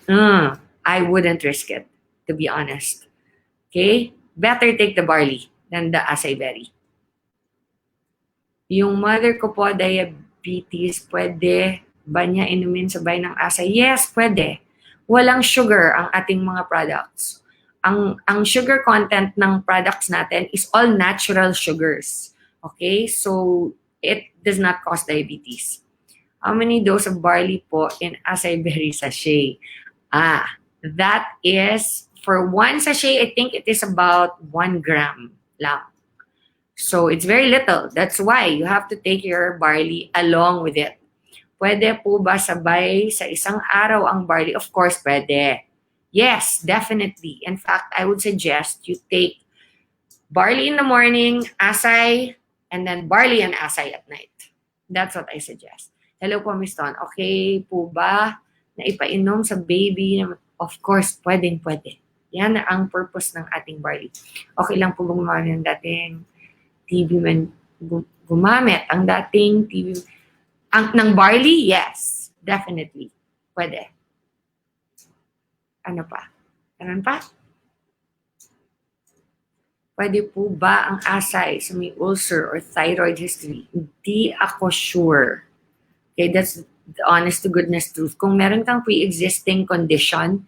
I wouldn't risk it, to be honest. Okay? Better take the barley than the acai berry. Yung mother ko po, diabetes, pwede ba niya inumin sabay ng acai? Yes, pwede. Walang sugar ang ating mga products. Ang sugar content ng products natin is all natural sugars. Okay? So, it does not cause diabetes. How many dose of barley po in acai berry sachet? That is For one sachet, I think it is about 1 gram lang. So it's very little. That's why you have to take your barley along with it. Pwede po ba sabay sa isang araw ang barley? Of course, pwede. Yes, definitely. In fact, I would suggest you take barley in the morning, asay, and then barley and asay at night. That's what I suggest. Hello po, Miss Ton. Okay po ba na ipainom sa baby? Of course, pwede. Yan ang purpose ng ating barley. Okay lang po gumamit ng dating TV man, gumamit ang dating TV ng barley? Yes, definitely. Pwede. Ano pa? Ganun pa? Pwede po ba ang asay sa may ulcer or thyroid history? Hindi ako sure. Okay, that's the honest to goodness truth. Kung meron kang pre-existing condition,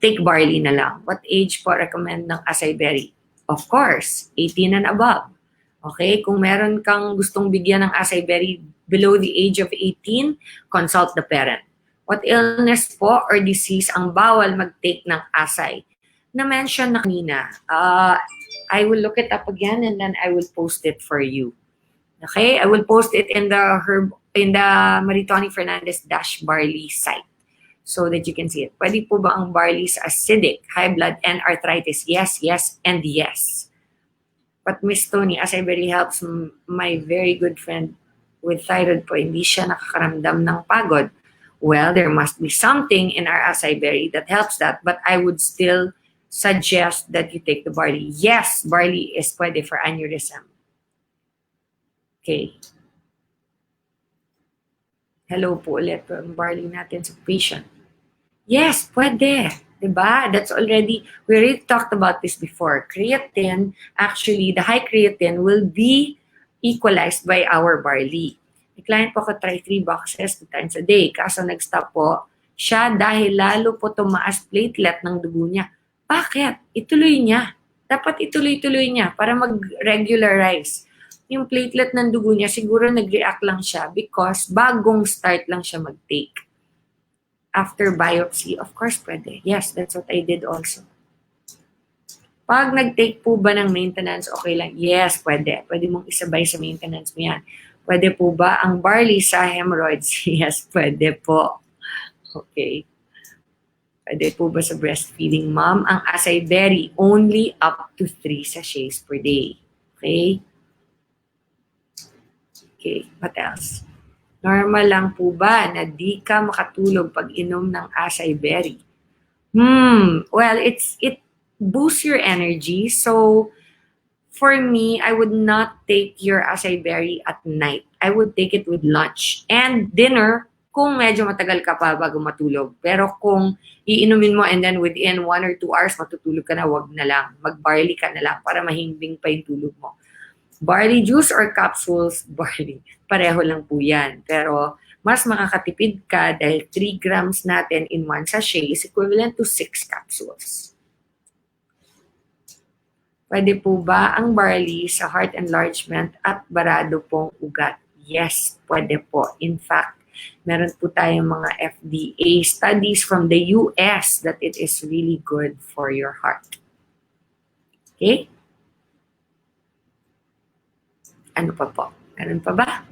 take barley na lang. What age po recommend ng acai berry? Of course, 18 and above. Okay, kung meron kang gustong bigyan ng acai berry below the age of 18, consult the parent. What illness po or disease ang bawal mag-take ng acai? Na-mention na kanina. I will look it up again and then I will post it for you. Okay, I will post it in the Maritoni Fernandez Barley site so that you can see it. Pwede po ba ang barley sa acidic, high blood, and arthritis? Yes, and yes. But Miss Tony, acai berry helps my very good friend with thyroid po. Hindi siya nakakaramdam ng pagod. Well, there must be something in our acai berry that helps that, but I would still suggest that you take the barley. Yes, barley is pwede for aneurysm. Okay. Hello po ulit po ang barley natin sa patient. Yes, pwede. Diba? That's already, we already talked about this before. Creatine, actually, the high creatine will be equalized by our barley. May client po ko try 3 boxes 2 times a day. Kaso nag-stop po siya dahil lalo po tumaas platelet ng dugo niya. Bakit? Ituloy niya. Dapat ituloy-tuloy niya para mag-regularize. Yung platelet ng dugo niya, siguro nag-react lang siya because bagong start lang siya mag-take. After biopsy, of course, pwede. Yes, that's what I did also. Pag nag-take po ba ng maintenance, okay lang? Yes, pwede. Pwede mong isabay sa maintenance mo yan. Pwede po ba ang barley sa hemorrhoids? Yes, pwede po. Okay. Pwede po ba sa breastfeeding mom? Ang acai berry, only up to 3 sachets per day. Okay? Okay, what else? Normal lang po ba na di ka makatulog pag inom ng acai berry? Well, it boosts your energy. So, for me, I would not take your acai berry at night. I would take it with lunch and dinner kung medyo matagal ka pa bago matulog. Pero kung iinumin mo and then within 1 or 2 hours matutulog ka na, wag na lang. Mag-barley ka na lang para mahimbing pa yung tulog mo. Barley juice or capsules, barley. Pareho lang po yan. Pero mas makakatipid ka dahil 3 grams natin in 1 sachet is equivalent to 6 capsules. Pwede po ba ang barley sa heart enlargement at barado pong ugat? Yes, pwede po. In fact, meron po tayong mga FDA studies from the US that it is really good for your heart. Okay? Ano pa po? Meron pa ba?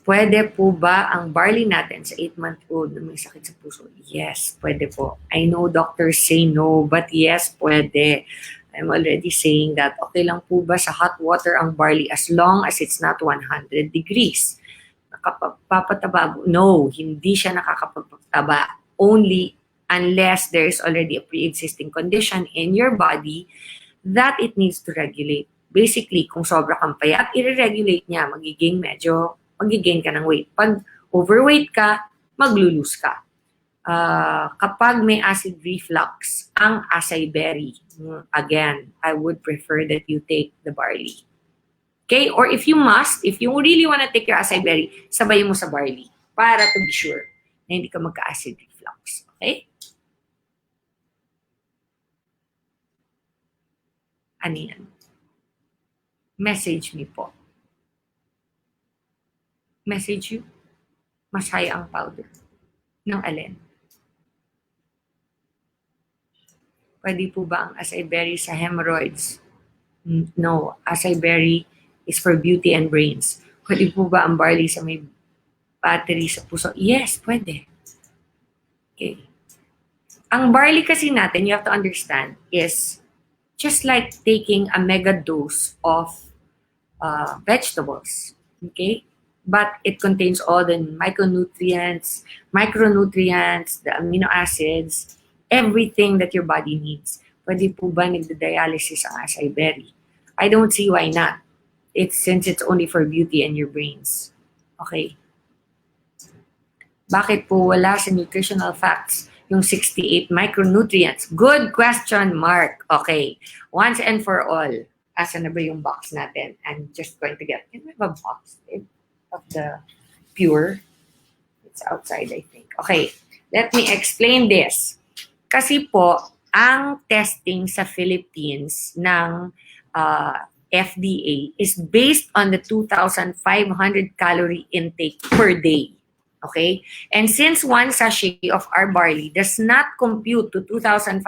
Pwede po ba ang barley natin sa 8-month-old na may sakit sa puso? Yes, pwede po. I know doctors say no, but yes, pwede. I'm already saying that. Okay lang po ba sa hot water ang barley as long as it's not 100 degrees? Nakapapataba? No, hindi siya nakakapagpataba. Only unless there is already a pre-existing condition in your body that it needs to regulate. Basically, kung sobra kang payat, i-regulate niya, magiging ka ng weight. Pag overweight ka, maglulose ka. Kapag may acid reflux, ang acai berry, again, I would prefer that you take the barley. Okay? Or if you really want to take your acai berry, sabay mo sa barley para to be sure na hindi ka magka-acid reflux. Okay? Ano yan? Message me po. Message you? Mas high ang powder. Ng alin? Pwede po ba ang acai berry sa hemorrhoids? No, acai berry is for beauty and brains. Pwede po ba ang barley sa may battery sa puso? Yes, pwede. Okay. Ang barley kasi natin, you have to understand, is just like taking a mega dose of vegetables. Okay? But it contains all the micronutrients, the amino acids, everything that your body needs. Pwede po ba nagda-dialysis ang acai berry? I don't see why not. Since it's only for beauty and your brains. Okay. Bakit po wala sa nutritional facts yung 68 micronutrients? Good question, Mark. Okay. Once and for all, asan na ba yung box natin? I'm just going to get, can we have a box of the pure? It's outside, I think. Okay. Let me explain this. Kasi po, ang testing sa Philippines ng FDA is based on the 2,500 calorie intake per day. Okay? And since one sachet of our barley does not compute to 2,500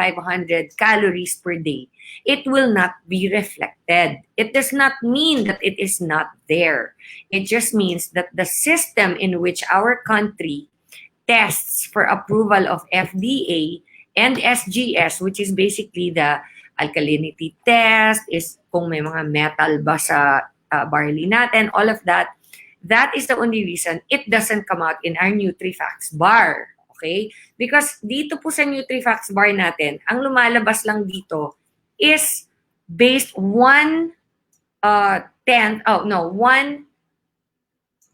calories per day, it will not be reflected. It does not mean that it is not there. It just means that the system in which our country tests for approval of FDA and SGS, which is basically the alkalinity test, is kung may mga metal ba sa barley natin, all of that. That is the only reason it doesn't come out in our NutriFacts bar. Okay? Because dito po sa NutriFacts bar natin, ang lumalabas lang dito is based 1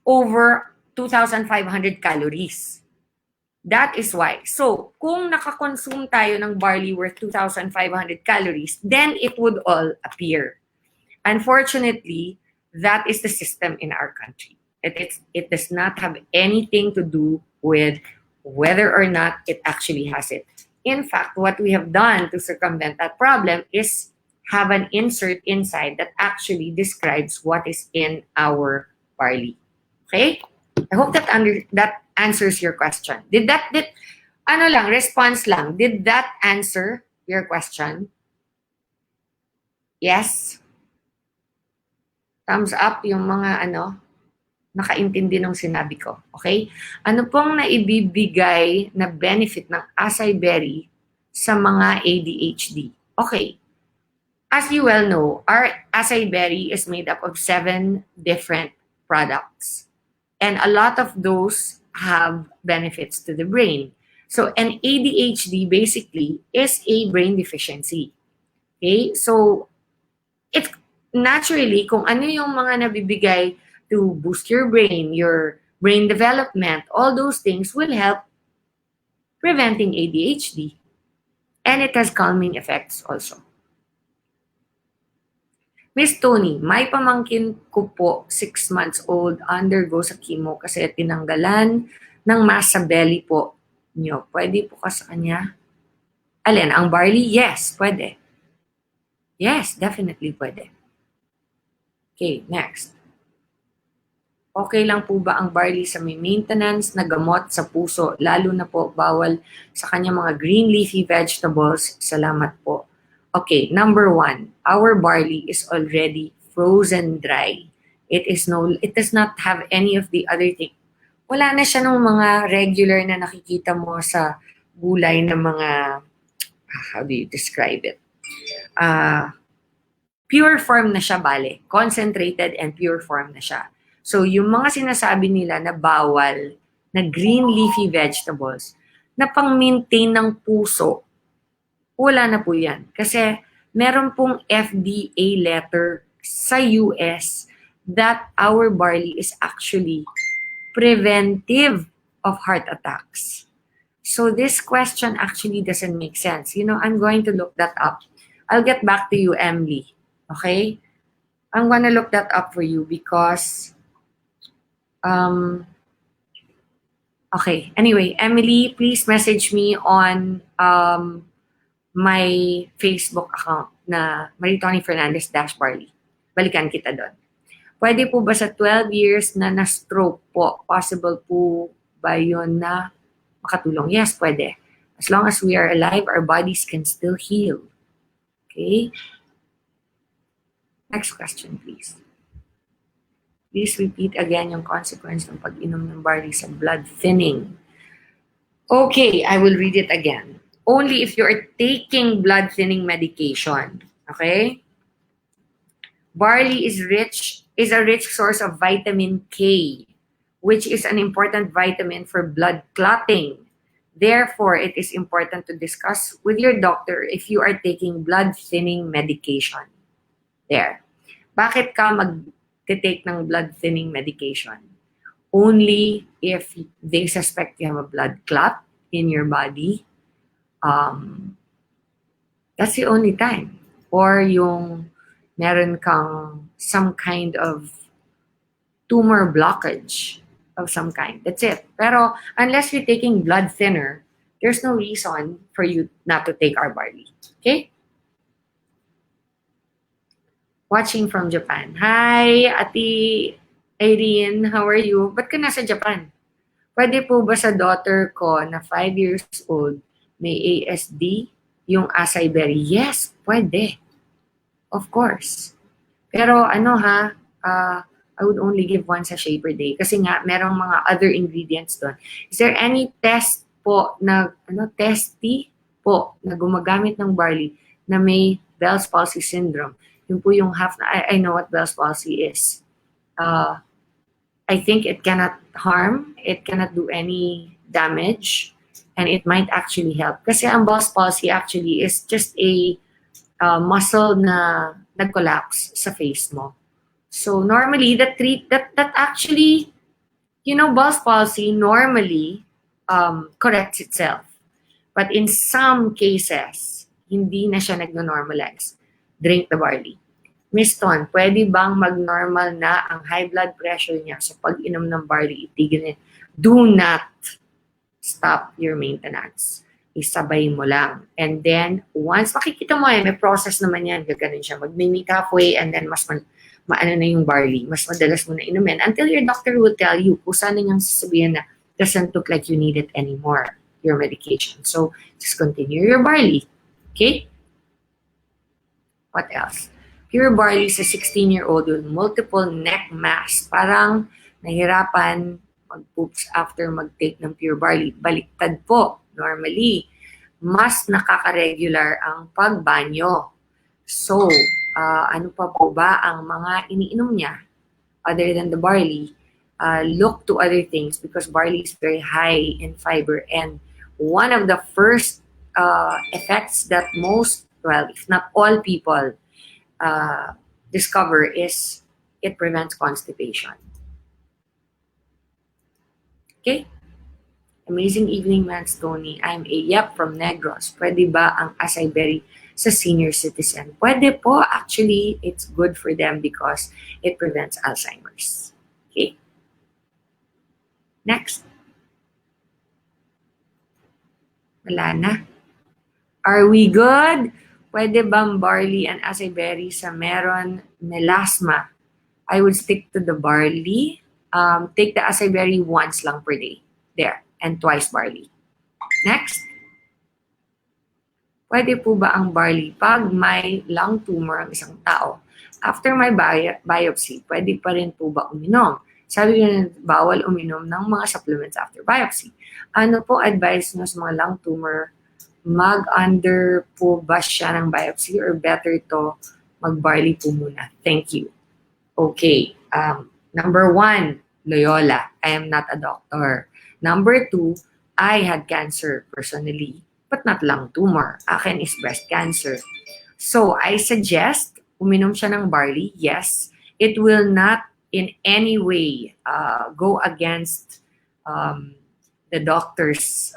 over 2,500 calories. That is why. So, kung nakakonsume tayo ng barley worth 2,500 calories, then it would all appear. Unfortunately, that is the system in our country. It does not have anything to do with whether or not it actually has it. In fact, what we have done to circumvent that problem is have an insert inside that actually describes what is in our barley. Okay? I hope that answers your question. Response lang. Did that answer your question? Yes? Thumbs up yung mga nakaintindi ng sinabi ko. Okay? Ano pong naibibigay na benefit ng acai berry sa mga ADHD? Okay. As you well know, our acai berry is made up of 7 different products. And a lot of those have benefits to the brain. So an ADHD basically is a brain deficiency. Okay? So it's naturally, kung ano yung mga nabibigay to boost your brain development, all those things will help preventing ADHD. And it has calming effects also. Miss Tony, may pamangkin ko po, 6 months old, undergo sa chemo kasi tinanggalan ng mass sa belly po nyo. Pwede po ka sa kanya? Alin, ang barley? Yes, pwede. Yes, definitely pwede. Okay, next. Okay lang po ba ang barley sa may maintenance na gamot sa puso, lalo na po bawal sa kanya mga green leafy vegetables? Salamat po. Okay, number 1, our barley is already frozen dry. It does not have any of the other things. Wala na siya ng mga regular na nakikita mo sa gulay na mga, how do you describe it? Pure form na siya, bale. Concentrated and pure form na siya. So, yung mga sinasabi nila na bawal, na green leafy vegetables, na pang-maintain ng puso, wala na po yan. Kasi meron pong FDA letter sa US that our barley is actually preventive of heart attacks. So this question actually doesn't make sense. I'm going to look that up. I'll get back to you, Emily. Okay? I'm gonna look that up for you because okay. Anyway, Emily, please message me on my Facebook account na Maritoni Fernandez -Barley. Balikan kita doon. Pwede po ba sa 12 years na na-stroke po? Possible po ba yun na makatulong? Yes, pwede. As long as we are alive, our bodies can still heal. Okay? Next question, please. Please repeat again yung consequence ng pag-inom ng barley sa blood thinning. Okay, I will read it again. Only if you are taking blood thinning medication. Okay? Barley is a rich source of vitamin K, which is an important vitamin for blood clotting. Therefore, it is important to discuss with your doctor if you are taking blood thinning medication. There. Bakit ka mag-take ng blood thinning medication? Only if they suspect you have a blood clot in your body. That's the only time. Or yung meron kang some kind of tumor blockage of some kind. That's it. Pero unless you're taking blood thinner, there's no reason for you not to take our barley. Okay? Watching from Japan. Hi, Ate Irene. How are you? Ba't ka nasa Japan? Pwede po ba sa daughter ko na 5 years old may ASD yung acai berry? Yes, pwede. Of course. Pero I would only give one sachet per day kasi nga merong mga other ingredients doon. Is there any test po na testy po na gumagamit ng barley na may Bell's palsy syndrome? Yun po yung I know what Bell's palsy is. I think it cannot harm, it cannot do any damage, and it might actually help. Kasi ang Bell's palsy actually is just a muscle na nag-collapse sa face mo. So normally, that actually, Bell's palsy normally corrects itself. But in some cases, hindi na siya nag-normalize. Drink the barley. Miss Ton, pwede bang mag-normal na ang high blood pressure niya sa pag-inom ng barley? Itigil niya. Do not stop your maintenance. Isabay mo lang. And then, once makikita mo may process naman yan. Gaganon siya. Mag-mimic halfway and then mas maano na yung barley. Mas madalas mo na inumin. Until your doctor will tell you kung saan niyang sasabihin na doesn't look like you need it anymore, your medication. So, just continue your barley. Okay? What else? Pure barley sa 16-year-old with multiple neck mass. Parang nahirapan mag-poops after mag-take ng pure barley. Baliktad po. Normally, mas nakaka-regular ang pagbanyo. So, ano pa po ba ang mga iniinom niya? Other than the barley, look to other things because barley is very high in fiber. And one of the first effects that most, if not all people, discover is it prevents constipation. Okay? Amazing evening, Maritoni. I'm a yep from Negros. Pwede ba ang acai berry sa senior citizen? Pwede po. Actually, it's good for them because it prevents Alzheimer's. Okay? Next. Wala na. Are we good? Pwede bang barley and acai berry sa meron melasma? I would stick to the barley. Take the acai berry once lang per day. There. And twice barley. Next. Pwede po ba ang barley pag may lung tumor ang isang tao? After my biopsy, pwede pa rin po ba uminom? Sabi nyo bawal uminom ng mga supplements after biopsy. Ano po advice nyo sa mga lung tumor? Mag-under po ba siya ng biopsy or better to mag-barley po muna? Thank you. Okay. Number 1, Loyola. I am not a doctor. Number 2, I had cancer personally, but not lung tumor. Akin is breast cancer. So, I suggest uminom siya ng barley. Yes, it will not in any way go against the doctor's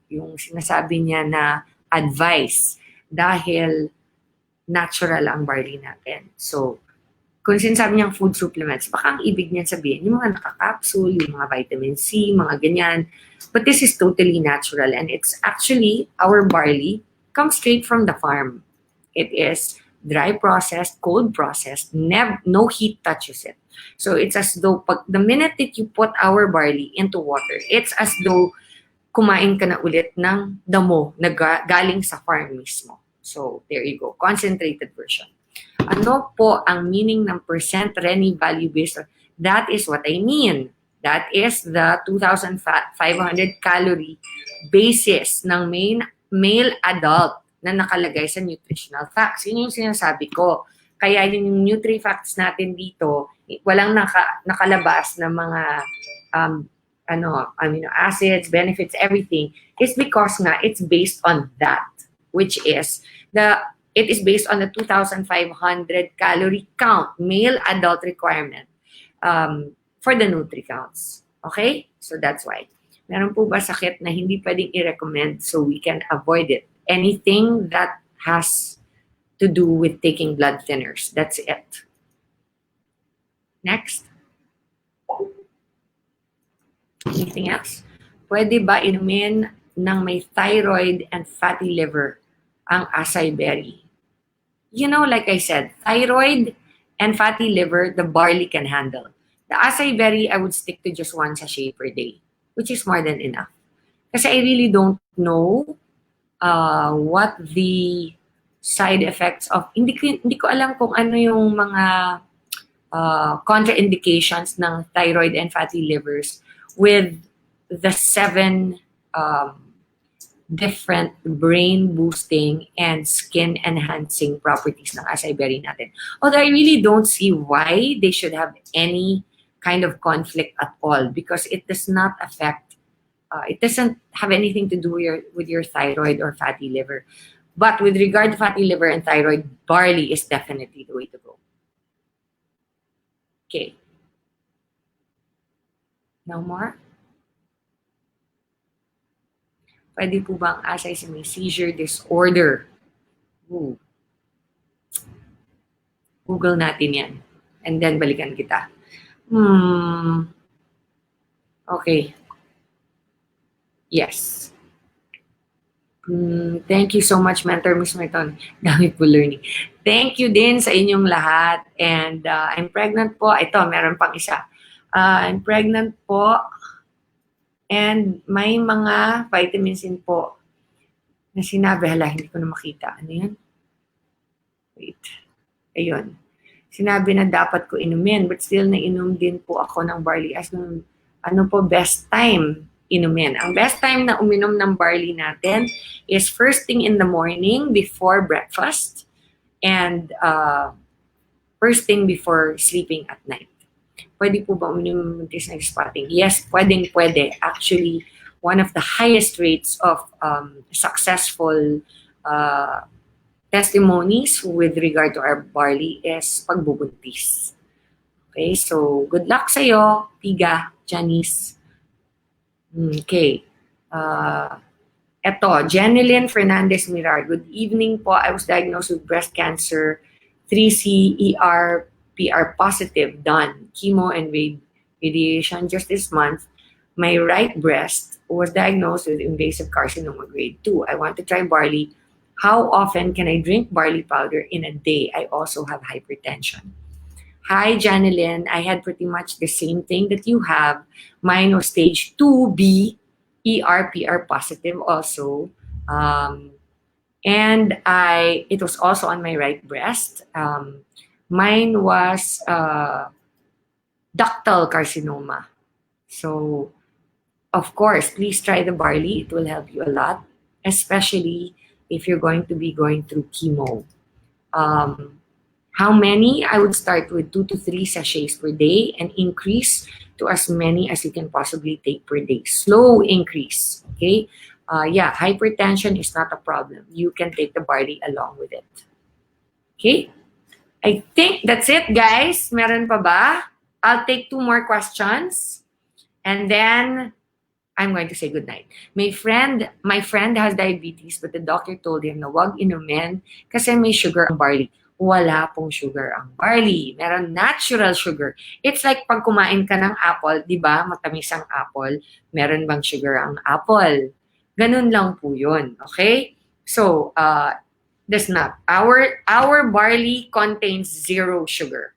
yung sinasabi niya na advice dahil natural ang barley natin. So, kung sinasabi niyang food supplements, baka ang ibig niya sabihin, yung mga nakakapsule, yung mga vitamin C, mga ganyan. But this is totally natural and it's actually, our barley comes straight from the farm. It is dry processed, cold processed, no heat touches it. So it's as though, the minute that you put our barley into water, it's as though kumain ka na ulit ng damo na galing sa farm mismo. So, there you go. Concentrated version. Ano po ang meaning ng percent Rennie value based? That is what I mean. That is the 2,500 calorie basis ng male adult na nakalagay sa nutritional facts. Yun yung sinasabi ko. Kaya yung Nutri-Facts natin dito, walang nakalabas na mga amino acids, benefits, everything. It's because nga it's based on that, which is it is based on the 2,500 calorie count, male adult requirement for the Nutri-Counts. Okay? So that's why. Meron po ba sakit na hindi pwedeng i-recommend so we can avoid it? Anything that has to do with taking blood thinners. That's it. Next. Anything else? Pwede ba inumin ng may thyroid and fatty liver ang acai berry? You know, like I said, thyroid and fatty liver, the barley can handle. The acai berry, I would stick to just 1 sachet per day, which is more than enough. Kasi I really don't know what the side effects of, hindi ko alam kung ano yung mga contraindications ng thyroid and fatty livers with the 7 different brain boosting and skin enhancing properties ng acai berry natin. Although I really don't see why they should have any kind of conflict at all, because it does not affect, it doesn't have anything to do with your thyroid or fatty liver. But with regard to fatty liver and thyroid, barley is definitely the way to go. Okay. No more? Pwede po ba ang acai sa may seizure disorder? Ooh. Google natin yan. And then balikan kita. Okay. Yes. Thank you so much, Mentor Miss Maritoni. Dami po learning. Thank you din sa inyong lahat. And I'm pregnant po. Ito, meron pang isa. I'm pregnant po. And may mga vitamins din po na sinabi. Hala, hindi ko na makita. Ano yan? Wait. Ayun. Sinabi na dapat ko inumin. But still, nainom din po ako ng barley. As nung, ano po, best time inumin. Ang best time na uminom ng barley natin is first thing in the morning before breakfast and first thing before sleeping at night. Pwede po ba uminom ng night spotting? Yes, pwede. Actually, one of the highest rates of successful testimonies with regard to our barley is pagbubuntis. Okay, so good luck sa'yo, Piga, Janice. Okay. Eto, Jeneline Fernandez Mirar. Good evening po. I was diagnosed with breast cancer, 3C, ER, PR positive, done. Chemo and radiation just this month. My right breast was diagnosed with invasive carcinoma grade 2. I want to try barley. How often can I drink barley powder in a day? I also have hypertension. Hi, Janeline. I had pretty much the same thing that you have. Mine was stage 2B, ER, PR positive also. And it was also on my right breast. Mine was ductal carcinoma. So, of course, please try the barley. It will help you a lot, especially if you're going to be going through chemo. How many? I would start with 2 to 3 sachets per day and increase to as many as you can possibly take per day. Slow increase, okay? Yeah, hypertension is not a problem. You can take the barley along with it. Okay? I think that's it, guys. Meron pa ba? I'll take 2 more questions and then I'm going to say goodnight. My friend has diabetes but the doctor told him na wag inumin kasi may sugar ang barley. Wala pong sugar ang barley. Meron natural sugar. It's like pag kumain ka ng apple, di ba? Matamis ang apple. Meron bang sugar ang apple? Ganun lang po yun. Okay? So, that's not. Our barley contains 0 sugar.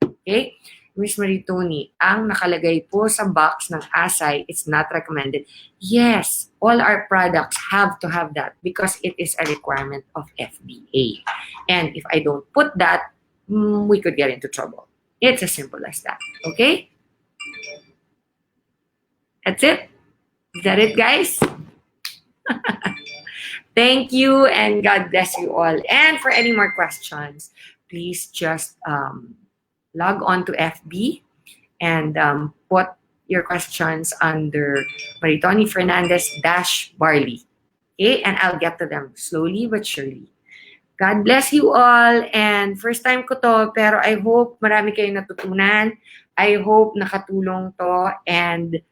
Okay? Miss Maritoni, ang nakalagay po sa box ng asay, it's not recommended. Yes, all our products have to have that because it is a requirement of FDA. And if I don't put that, we could get into trouble. It's as simple as that. Okay? That's it. Is that it, guys? Thank you and God bless you all. And for any more questions, please just log on to FB and put your questions under Maritoni Fernandez -Barley. Okay? And I'll get to them slowly but surely. God bless you all. And first time ko to, pero I hope marami kayong natutunan. I hope nakatulong to. And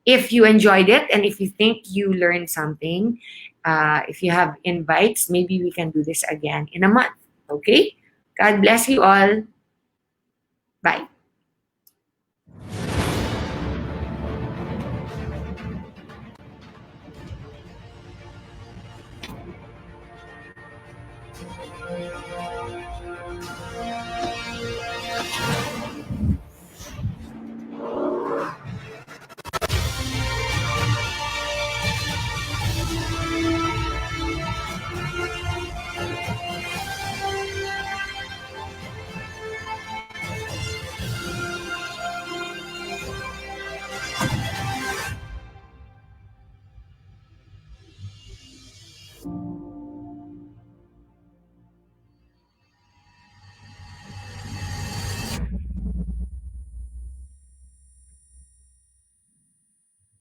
if you enjoyed it and if you think you learned something, if you have invites, maybe we can do this again in a month. Okay? God bless you all. Bye.